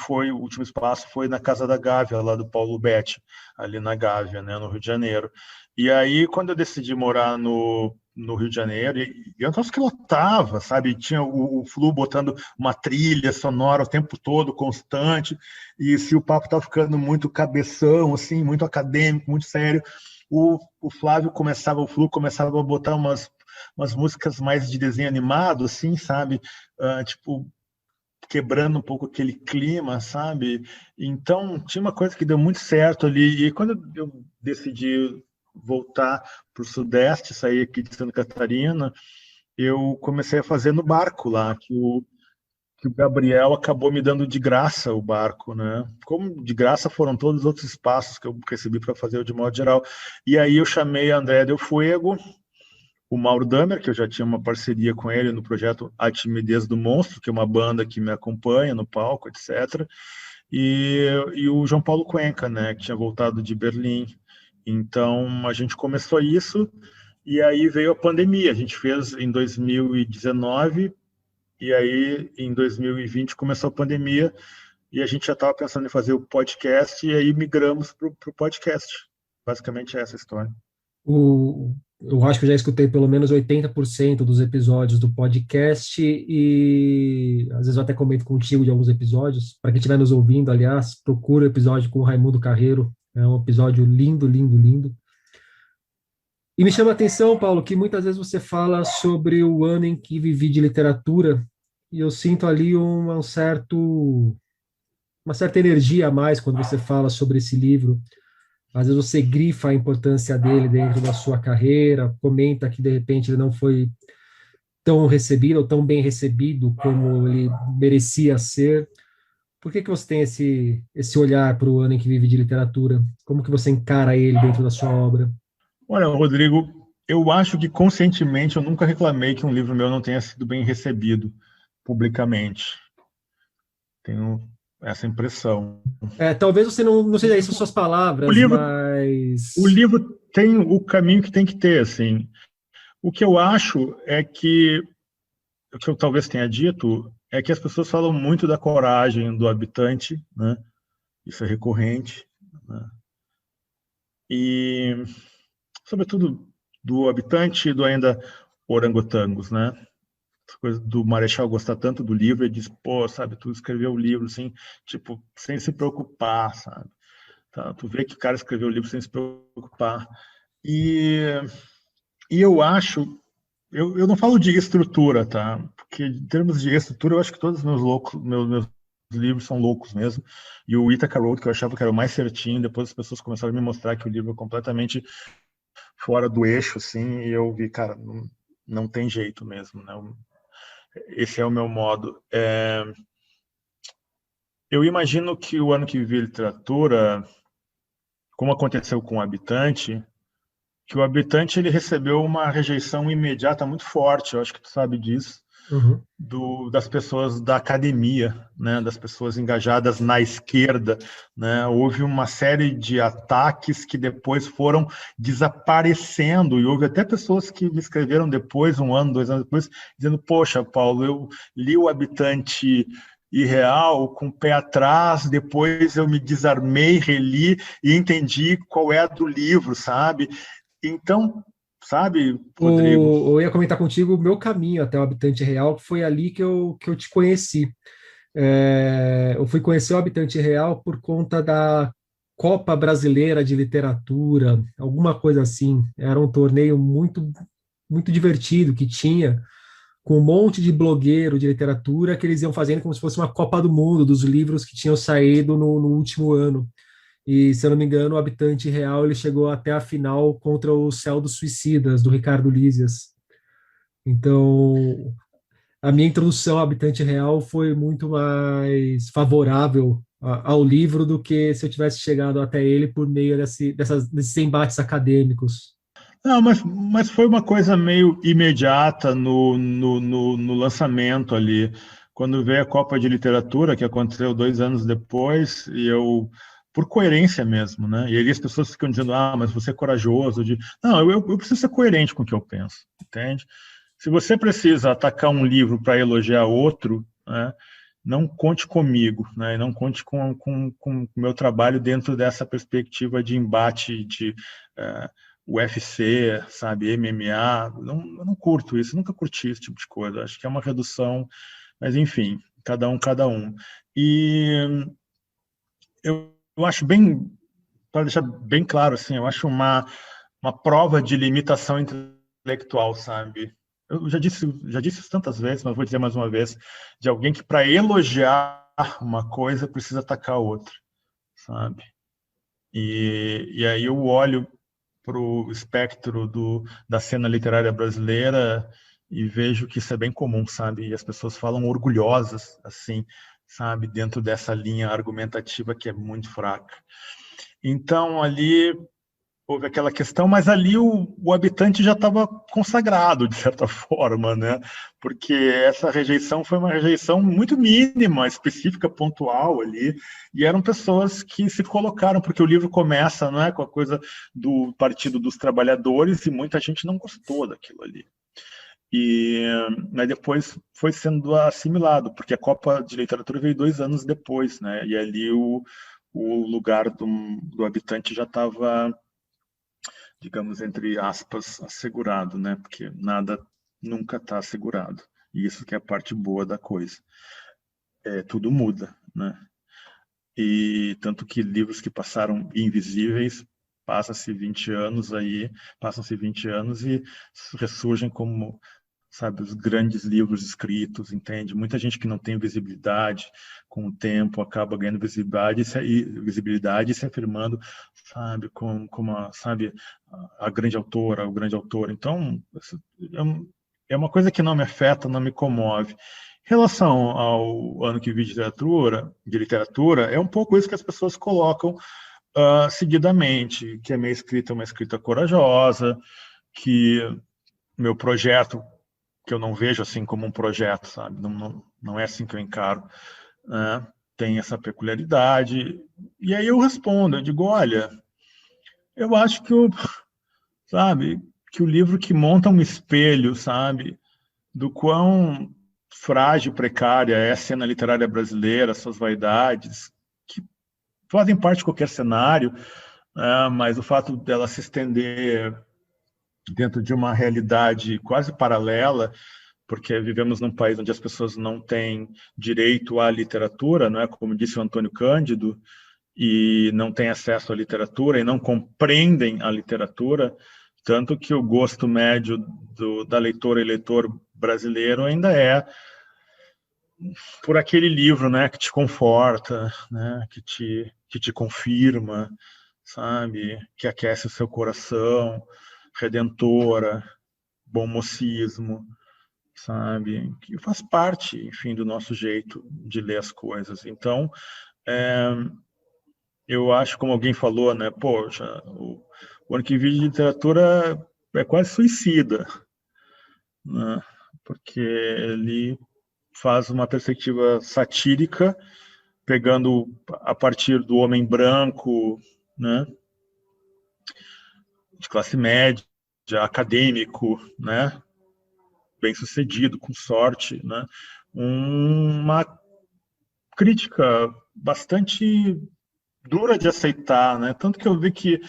espaço foi na Casa da Gávea, lá do Paulo Betti, ali na Gávea, né, no Rio de Janeiro. E aí, quando eu decidi morar no Rio de Janeiro, e eu que lotava, sabe? Tinha o Flu botando uma trilha sonora o tempo todo, constante, e se o papo estava ficando muito cabeção, assim, muito acadêmico, muito sério, o Flu começava a botar umas músicas mais de desenho animado, assim, sabe? Tipo, quebrando um pouco aquele clima, sabe? Então, tinha uma coisa que deu muito certo ali, e quando eu decidi voltar para o Sudeste, sair aqui de Santa Catarina, eu comecei a fazer no barco lá, que o Gabriel acabou me dando de graça o barco, né? Como de graça foram todos os outros espaços que eu recebi para fazer de modo geral. E aí eu chamei André Del Fuego, o Mauro Damer, que eu já tinha uma parceria com ele no projeto A Timidez do Monstro, que é uma banda que me acompanha no palco, etc. E o João Paulo Cuenca, né, que tinha voltado de Berlim. Então, a gente começou isso, e aí veio a pandemia. A gente fez em 2019, e aí em 2020 começou a pandemia, e a gente já estava pensando em fazer o podcast, e aí migramos para o podcast. Basicamente é essa a história. Eu acho que eu já escutei pelo menos 80% dos episódios do podcast e às vezes eu até comento contigo de alguns episódios. Para quem estiver nos ouvindo, aliás, procura o episódio com o Raimundo Carreiro. É um episódio lindo, lindo, lindo. E me chama a atenção, Paulo, que muitas vezes você fala sobre o ano em que vivi de literatura e eu sinto ali uma certa energia a mais quando você fala sobre esse livro. Às vezes você grifa a importância dele dentro da sua carreira, comenta que de repente ele não foi tão recebido ou tão bem recebido como ele merecia ser. Por que que você tem esse olhar para o ano em que vive de literatura? Como que você encara ele dentro da sua obra? Olha, Rodrigo, eu acho que conscientemente eu nunca reclamei que um livro meu não tenha sido bem recebido publicamente. Tenho essa impressão. Talvez você não seja isso suas O palavras, livro, o mas livro tem o caminho que tem que ter, assim. O que eu acho é que, o que eu talvez tenha dito, é que as pessoas falam muito da coragem do habitante, né? Isso é recorrente, né? E, sobretudo, do habitante e do ainda orangotangos, né? Essa coisa do Marechal gostar tanto do livro, ele diz, pô, sabe, tu escreveu o livro, assim, tipo, sem se preocupar, sabe? Tá? Tu vê que o cara escreveu o livro sem se preocupar. E, e eu acho, eu não falo de estrutura, tá? Porque em termos de estrutura, eu acho que todos os meus livros são loucos mesmo. E o Ithaca Road, que eu achava que era o mais certinho, depois as pessoas começaram a me mostrar que o livro é completamente fora do eixo, assim, e eu vi, cara, não tem jeito mesmo, né? Esse é o meu modo. eu imagino que o Ano que Vive Literatura, como aconteceu com o Habitante, que o Habitante ele recebeu uma rejeição imediata muito forte, eu acho que tu sabe disso, Uhum. das pessoas da academia, né, das pessoas engajadas na esquerda, né? Houve uma série de ataques que depois foram desaparecendo, e houve até pessoas que me escreveram depois, 1 ano, 2 anos depois, dizendo: poxa, Paulo, eu li o Habitante Irreal com o pé atrás, depois eu me desarmei, reli e entendi qual é a do livro, sabe? Então, sabe, Rodrigo? Eu ia comentar contigo o meu caminho até o Habitante Real, que foi ali que eu te conheci. Eu fui conhecer o Habitante Real por conta da Copa Brasileira de Literatura, alguma coisa assim. Era um torneio muito divertido que tinha, com um monte de blogueiro de literatura que eles iam fazendo como se fosse uma Copa do Mundo dos livros que tinham saído no último ano. E, se eu não me engano, o Habitante Real ele chegou até a final contra o Céu dos Suicidas, do Ricardo Lísias. Então, a minha introdução ao Habitante Real foi muito mais favorável ao livro do que se eu tivesse chegado até ele por meio desses embates acadêmicos. Não, mas foi uma coisa meio imediata no lançamento ali. Quando veio a Copa de Literatura, que aconteceu 2 anos depois, e eu, por coerência mesmo, né? E aí as pessoas ficam dizendo: ah, mas você é corajoso. Não, eu preciso ser coerente com o que eu penso, entende? Se você precisa atacar um livro para elogiar outro, né, não conte comigo, né? Não conte com o meu trabalho dentro dessa perspectiva de embate de UFC, sabe, MMA. Não, eu não curto isso, nunca curti esse tipo de coisa. Acho que é uma redução, mas enfim, cada um, cada um. E eu acho bem, para deixar bem claro, assim, eu acho uma prova de limitação intelectual, sabe? Eu já disse isso tantas vezes, mas vou dizer mais uma vez, de alguém que para elogiar uma coisa precisa atacar outra, sabe? E aí eu olho para o espectro da cena literária brasileira e vejo que isso é bem comum, sabe? E as pessoas falam orgulhosas, assim, sabe? Dentro dessa linha argumentativa que é muito fraca. Então, ali houve aquela questão, mas ali o Habitante já estava consagrado, de certa forma, né? Porque essa rejeição foi uma rejeição muito mínima, específica, pontual ali, e eram pessoas que se colocaram, porque o livro começa, não é, com a coisa do Partido dos Trabalhadores, e muita gente não gostou daquilo ali. E mas depois foi sendo assimilado, porque a Copa de Literatura veio 2 anos depois, né? E ali o lugar do Habitante já estava, digamos, entre aspas, assegurado, né? Porque nada nunca está assegurado. E isso que é a parte boa da coisa. Tudo muda, né? E tanto que livros que passaram invisíveis, passam-se 20 anos e ressurgem como, sabe, os grandes livros escritos, entende? Muita gente que não tem visibilidade, com o tempo acaba ganhando visibilidade e se afirmando, sabe, como sabe, a grande autora, o grande autor. Então, é uma coisa que não me afeta, não me comove. Em relação ao Ano que Vi de literatura, é um pouco isso que as pessoas colocam seguidamente, que a minha escrita é uma escrita corajosa, que meu projeto, que eu não vejo assim como um projeto, sabe? Não é assim que eu encaro, né? Tem essa peculiaridade. E aí eu respondo, eu digo: olha, eu acho sabe, que o livro que monta um espelho, sabe, do quão frágil, precária é a cena literária brasileira, suas vaidades, que fazem parte de qualquer cenário, né? Mas o fato dela se estender dentro de uma realidade quase paralela, porque vivemos num país onde as pessoas não têm direito à literatura, não é, como disse o Antônio Cândido, e não têm acesso à literatura e não compreendem a literatura, tanto que o gosto médio da leitora e leitor brasileiro ainda é por aquele livro, né, que te conforta, né, que te confirma, sabe, que aquece o seu coração, redentora, bom mocismo, sabe? Que faz parte, enfim, do nosso jeito de ler as coisas. Então, eu acho, como alguém falou, né? Poxa, o ano que vem de literatura é quase suicida, né? Porque ele faz uma perspectiva satírica, pegando a partir do homem branco, né? De classe média, acadêmico, né? Bem-sucedido, com sorte, né? Uma crítica bastante dura de aceitar, né? Tanto que eu vi que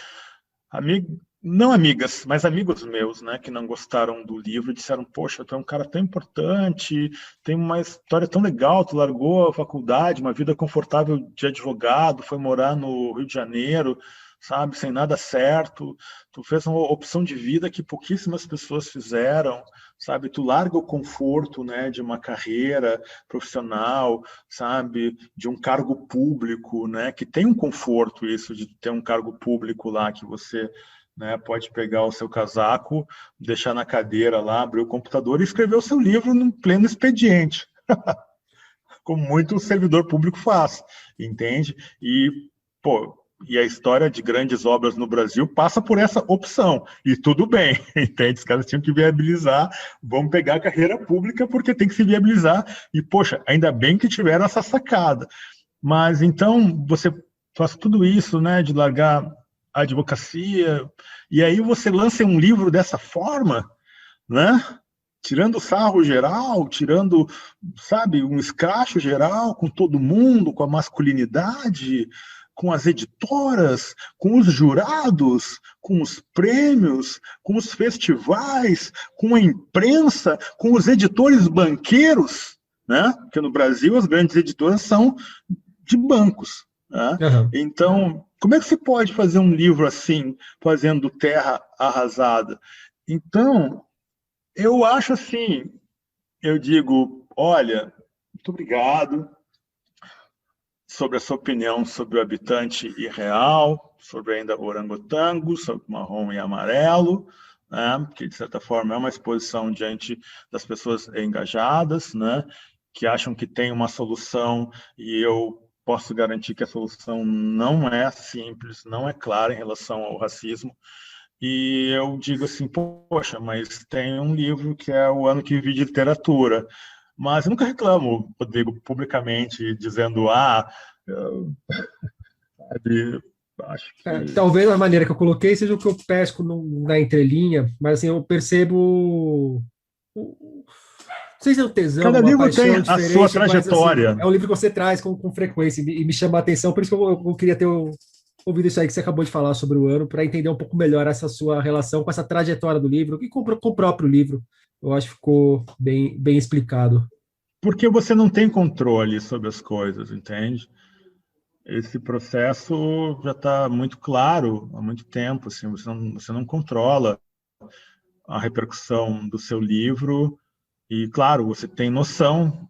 não amigas, mas amigos meus, né, que não gostaram do livro, disseram: poxa, tu é um cara tão importante, tem uma história tão legal, tu largou a faculdade, uma vida confortável de advogado, foi morar no Rio de Janeiro, sabe, sem nada certo, tu fez uma opção de vida que pouquíssimas pessoas fizeram, sabe, tu larga o conforto, né, de uma carreira profissional, sabe, de um cargo público, né, que tem um conforto isso de ter um cargo público lá que você, né, pode pegar o seu casaco, deixar na cadeira lá, abrir o computador e escrever o seu livro no pleno expediente, como muito servidor público faz, entende? E, pô, e a história de grandes obras no Brasil passa por essa opção. E tudo bem, entende? Os caras tinham que viabilizar, vamos pegar a carreira pública porque tem que se viabilizar. E, poxa, ainda bem que tiveram essa sacada. Mas, então, você faz tudo isso, né, de largar a advocacia, e aí você lança um livro dessa forma, né? Tirando sarro geral, tirando, sabe, um escracho geral com todo mundo, com a masculinidade, com as editoras, com os jurados, com os prêmios, com os festivais, com a imprensa, com os editores banqueiros, né? Porque no Brasil as grandes editoras são de bancos, né? Aham. Então, como é que se pode fazer um livro assim, fazendo Terra Arrasada? Então, eu acho assim, eu digo, olha, muito obrigado sobre a sua opinião sobre o habitante irreal, sobre ainda o orangotango, sobre o marrom e amarelo, né, que de certa forma é uma exposição diante das pessoas engajadas, né, que acham que tem uma solução, e eu posso garantir que a solução não é simples, não é clara em relação ao racismo. E eu digo assim, poxa, mas tem um livro que é O Ano que Vi de Literatura. Mas eu nunca reclamo, Rodrigo, publicamente, dizendo, eu, sabe, acho que... Talvez a maneira que eu coloquei seja o que eu pesco na entrelinha, mas assim, eu percebo. Não sei se é um tesão, Cada uma livro tem paixão a sua diferente, mas assim, trajetória. é um livro que você traz com frequência e me chama a atenção, por isso que eu queria ter ouvido isso aí que você acabou de falar sobre o ano, para entender um pouco melhor essa sua relação com essa trajetória do livro e com o próprio livro. Eu acho que ficou bem explicado. Porque você não tem controle sobre as coisas, entende? Esse processo já está muito claro há muito tempo, assim, você não controla a repercussão do seu livro. E, claro, você tem noção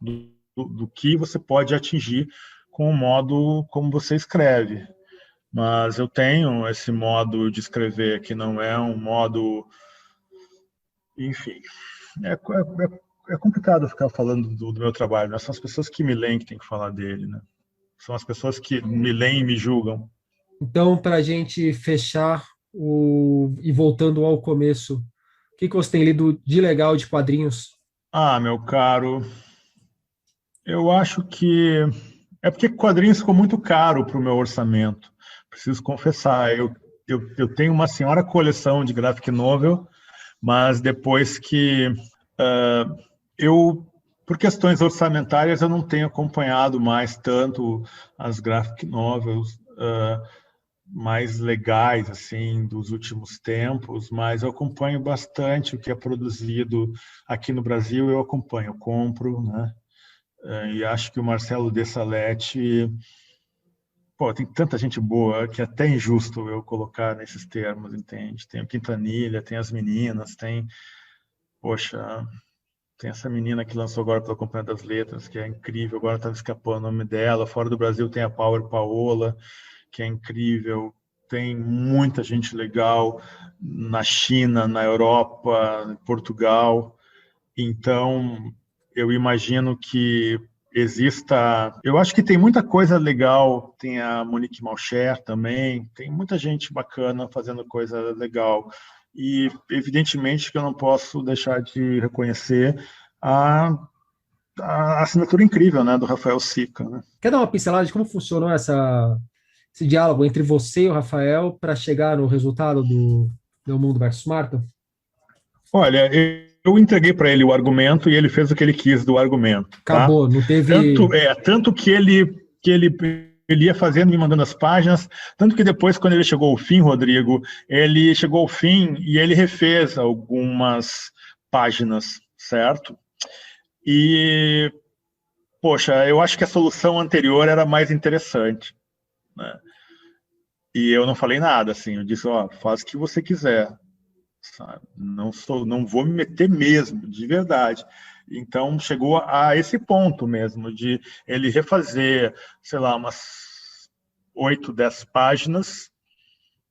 do que você pode atingir com o modo como você escreve. Mas eu tenho esse modo de escrever que não é um modo... Enfim, é complicado ficar falando do meu trabalho, né? São as pessoas que me leem que têm que falar dele, né? São as pessoas que me leem e me julgam. Então, para a gente fechar e voltando ao começo, o que você tem lido de legal de quadrinhos? Meu caro, eu acho que é porque quadrinhos ficou muito caro para o meu orçamento. Preciso confessar, eu tenho uma senhora coleção de graphic novel, mas depois que eu, por questões orçamentárias, eu não tenho acompanhado mais tanto as graphic novels mais legais assim dos últimos tempos, mas eu acompanho bastante o que é produzido aqui no Brasil. Eu acompanho, eu compro, né? E acho que o Marcelo Dessalete, pô, tem tanta gente boa que é até injusto eu colocar nesses termos, entende? Tem o Quintanilha, tem as meninas, tem, poxa, tem essa menina que lançou agora pela Companhia das Letras, que é incrível, agora está escapando o nome dela. Fora do Brasil tem a Power Paola, que é incrível. Tem muita gente legal na China, na Europa, em Portugal. Então, eu imagino que exista... Eu acho que tem muita coisa legal, tem a Monique Malcher também, tem muita gente bacana fazendo coisa legal. E, evidentemente, que eu não posso deixar de reconhecer a, a assinatura incrível, né, do Rafael Sica, né? Quer dar uma pincelada de como funcionou esse diálogo entre você e o Rafael para chegar no resultado do Meu Mundo versus Marta? Olha, eu entreguei para ele o argumento e ele fez o que ele quis do argumento, tá? Acabou, não teve. Tanto que ele ia fazendo, me mandando as páginas, tanto que depois, quando ele chegou ao fim, Rodrigo, ele chegou ao fim e ele refez algumas páginas, certo? E, poxa, eu acho que a solução anterior era mais interessante, né? E eu não falei nada, assim, eu disse, ó, faz o que você quiser, sabe? Não vou me meter mesmo, de verdade. Então chegou a esse ponto mesmo de ele refazer, sei lá, umas 8, 10 páginas,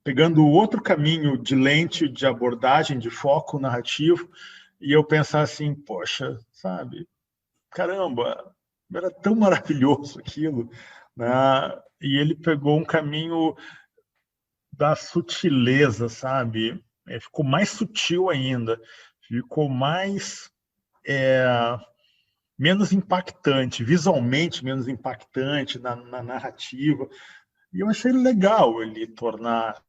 pegando outro caminho de lente, de abordagem, de foco narrativo, e eu pensar assim, poxa, sabe, caramba, era tão maravilhoso aquilo, né? E ele pegou um caminho da sutileza, sabe? Ficou mais sutil ainda, ficou mais menos impactante, visualmente menos impactante na narrativa. E eu achei legal ele tornar,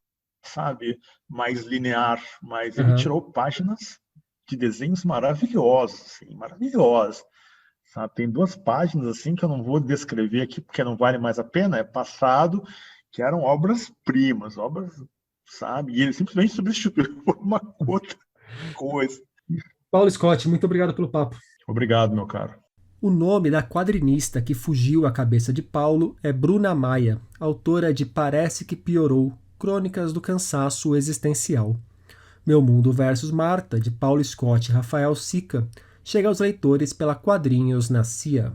sabe, mais linear, mas ele Aham. tirou páginas de desenhos maravilhosos, assim, maravilhosos. Sabe? Tem 2 páginas assim que eu não vou descrever aqui porque não vale mais a pena, é passado, que eram obras-primas, obras, sabe? E ele simplesmente substituiu por uma outra coisa. Paulo Scott, muito obrigado pelo papo. Obrigado, meu caro. O nome da quadrinista que fugiu à cabeça de Paulo é Bruna Maia, autora de Parece que Piorou, Crônicas do Cansaço Existencial. Meu Mundo versus Marta, de Paulo Scott e Rafael Sica, chega aos leitores pela Quadrinhos na CIA.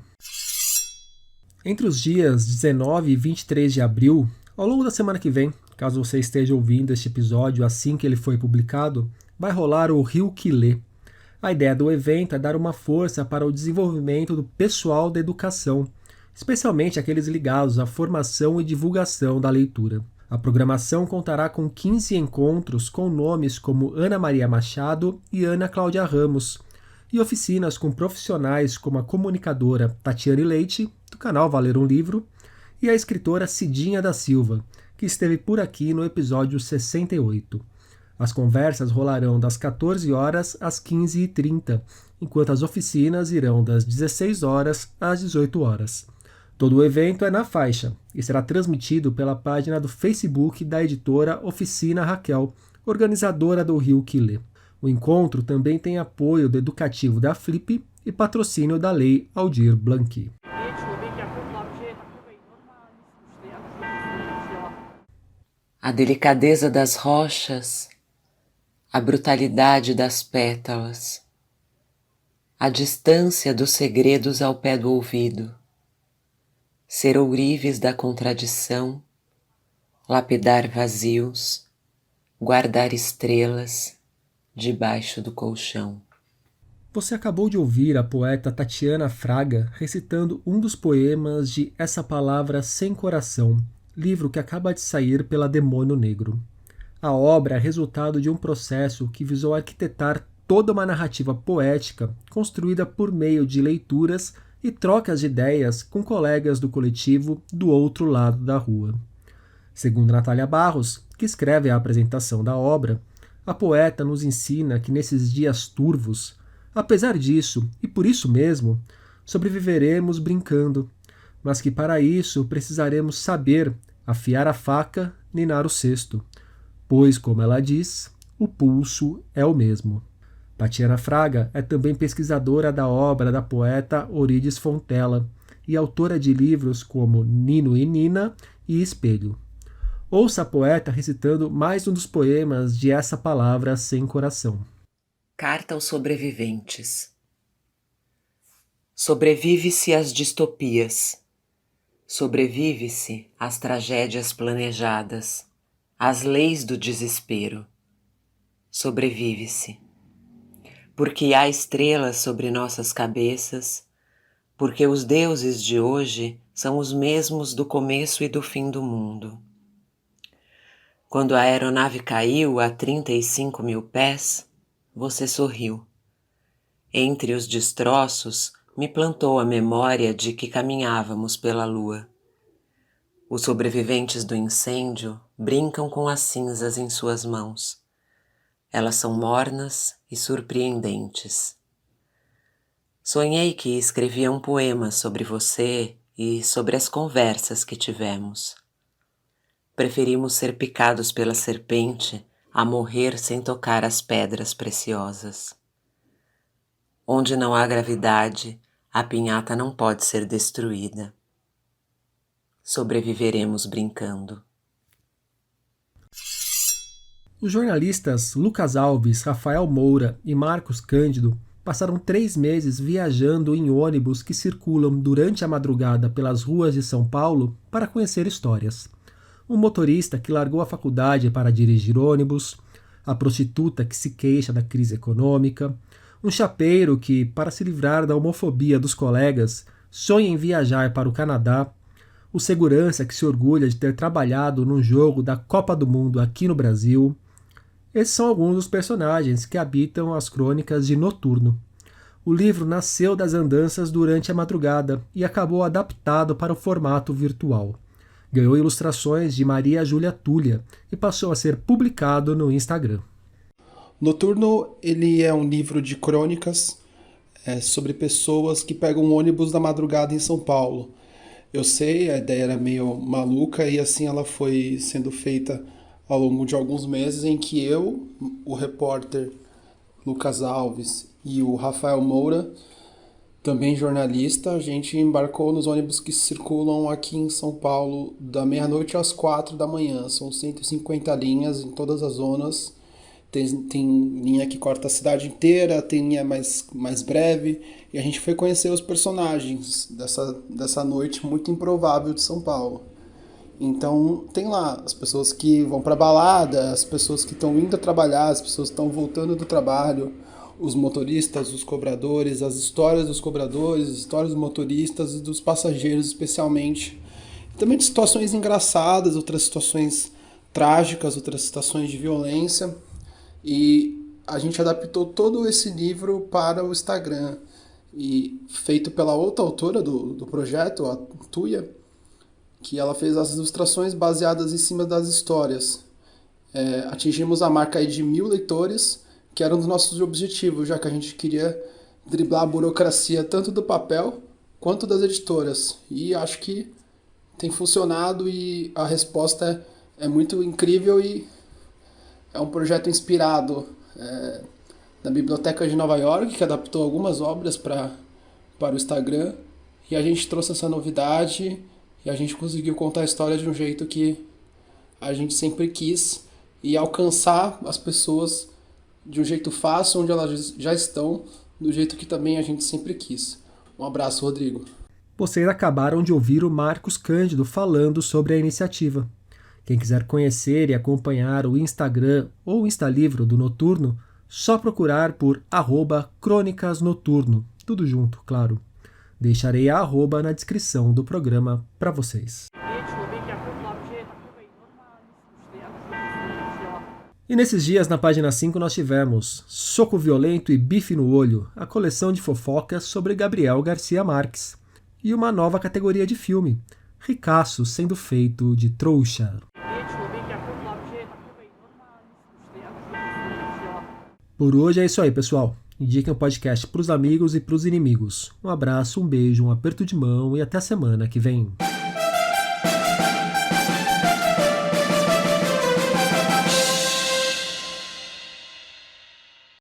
Entre os dias 19 e 23 de abril, ao longo da semana que vem, caso você esteja ouvindo este episódio assim que ele foi publicado, vai rolar o Rio que Lê. A ideia do evento é dar uma força para o desenvolvimento do pessoal da educação, especialmente aqueles ligados à formação e divulgação da leitura. A programação contará com 15 encontros com nomes como Ana Maria Machado e Ana Cláudia Ramos, e oficinas com profissionais como a comunicadora Tatiane Leite, do canal Valer um Livro, e a escritora Cidinha da Silva, que esteve por aqui no episódio 68. As conversas rolarão das 14 horas às 15h30, enquanto as oficinas irão das 16 horas às 18 horas. Todo o evento é na faixa e será transmitido pela página do Facebook da editora Oficina Raquel, organizadora do Rio que Lê. O encontro também tem apoio do Educativo da Flip e patrocínio da Lei Aldir Blanc. A delicadeza das rochas, a brutalidade das pétalas, a distância dos segredos ao pé do ouvido, ser ourives da contradição, lapidar vazios, guardar estrelas debaixo do colchão. Você acabou de ouvir a poeta Tatiana Fraga recitando um dos poemas de Essa Palavra Sem Coração, livro que acaba de sair pela Demônio Negro. A obra é resultado de um processo que visou arquitetar toda uma narrativa poética construída por meio de leituras e trocas de ideias com colegas do coletivo do outro lado da rua. Segundo Natália Barros, que escreve a apresentação da obra, a poeta nos ensina que nesses dias turvos, apesar disso e por isso mesmo, sobreviveremos brincando, mas que para isso precisaremos saber afiar a faca, ninar o cesto, pois, como ela diz, o pulso é o mesmo. Tatiana Fraga é também pesquisadora da obra da poeta Orides Fontella e autora de livros como Nino e Nina e Espelho. Ouça a poeta recitando mais um dos poemas de Essa Palavra Sem Coração. Carta aos sobreviventes. Sobrevive-se às distopias. Sobrevive-se às tragédias planejadas, às leis do desespero. Sobrevive-se. porque há estrelas sobre nossas cabeças, porque os deuses de hoje são os mesmos do começo e do fim do mundo. Quando a aeronave caiu a 35 mil pés, você sorriu. Entre os destroços, me plantou a memória de que caminhávamos pela lua. Os sobreviventes do incêndio brincam com as cinzas em suas mãos. Elas são mornas e surpreendentes. Sonhei que escrevia um poema sobre você e sobre as conversas que tivemos. Preferimos ser picados pela serpente a morrer sem tocar as pedras preciosas. Onde não há gravidade, a pinhata não pode ser destruída. Sobreviveremos brincando. Os jornalistas Lucas Alves, Rafael Moura e Marcos Cândido passaram 3 meses viajando em ônibus que circulam durante a madrugada pelas ruas de São Paulo para conhecer histórias. Um motorista que largou a faculdade para dirigir ônibus, a prostituta que se queixa da crise econômica, um chapeiro que, para se livrar da homofobia dos colegas, sonha em viajar para o Canadá, o segurança que se orgulha de ter trabalhado num jogo da Copa do Mundo aqui no Brasil. Esses são alguns dos personagens que habitam as crônicas de Noturno. O livro nasceu das andanças durante a madrugada e acabou adaptado para o formato virtual. Ganhou ilustrações de Maria Júlia Tullia e passou a ser publicado no Instagram. Noturno, ele é um livro de crônicas sobre pessoas que pegam um ônibus da madrugada em São Paulo. Eu sei, a ideia era meio maluca e assim ela foi sendo feita ao longo de alguns meses, em que eu, o repórter Lucas Alves e o Rafael Moura, também jornalista, a gente embarcou nos ônibus que circulam aqui em São Paulo da meia-noite às 4 da manhã. São 150 linhas em todas as zonas. Tem linha que corta a cidade inteira, tem linha mais breve. E a gente foi conhecer os personagens dessa noite muito improvável de São Paulo. Então tem lá as pessoas que vão pra balada, as pessoas que estão indo trabalhar, as pessoas que estão voltando do trabalho, os motoristas, os cobradores, as histórias dos cobradores, as histórias dos motoristas e dos passageiros especialmente. Também de situações engraçadas, outras situações trágicas, outras situações de violência. E a gente adaptou todo esse livro para o Instagram. E feito pela outra autora do projeto, a Tullia, que ela fez as ilustrações baseadas em cima das histórias. Atingimos a marca aí de 1.000 leitores, que era um dos nossos objetivos, já que a gente queria driblar a burocracia tanto do papel quanto das editoras. E acho que tem funcionado e a resposta é muito incrível e é um projeto inspirado na Biblioteca de Nova York, que adaptou algumas obras para o Instagram. E a gente trouxe essa novidade e a gente conseguiu contar a história de um jeito que a gente sempre quis e alcançar as pessoas de um jeito fácil, onde elas já estão, do jeito que também a gente sempre quis. Um abraço, Rodrigo. Vocês acabaram de ouvir o Marcos Cândido falando sobre a iniciativa. Quem quiser conhecer e acompanhar o Instagram ou o Instalivro do Noturno, só procurar por @crônicasnoturno, tudo junto, claro. Deixarei a arroba na descrição do programa para vocês. E nesses dias, na página 5, nós tivemos Soco Violento e Bife no Olho, a coleção de fofocas sobre Gabriel Garcia Marques. E uma nova categoria de filme, Ricaço sendo feito de trouxa. Por hoje é isso aí, pessoal. Indiquem o podcast para os amigos e para os inimigos. Um abraço, um beijo, um aperto de mão e até a semana que vem.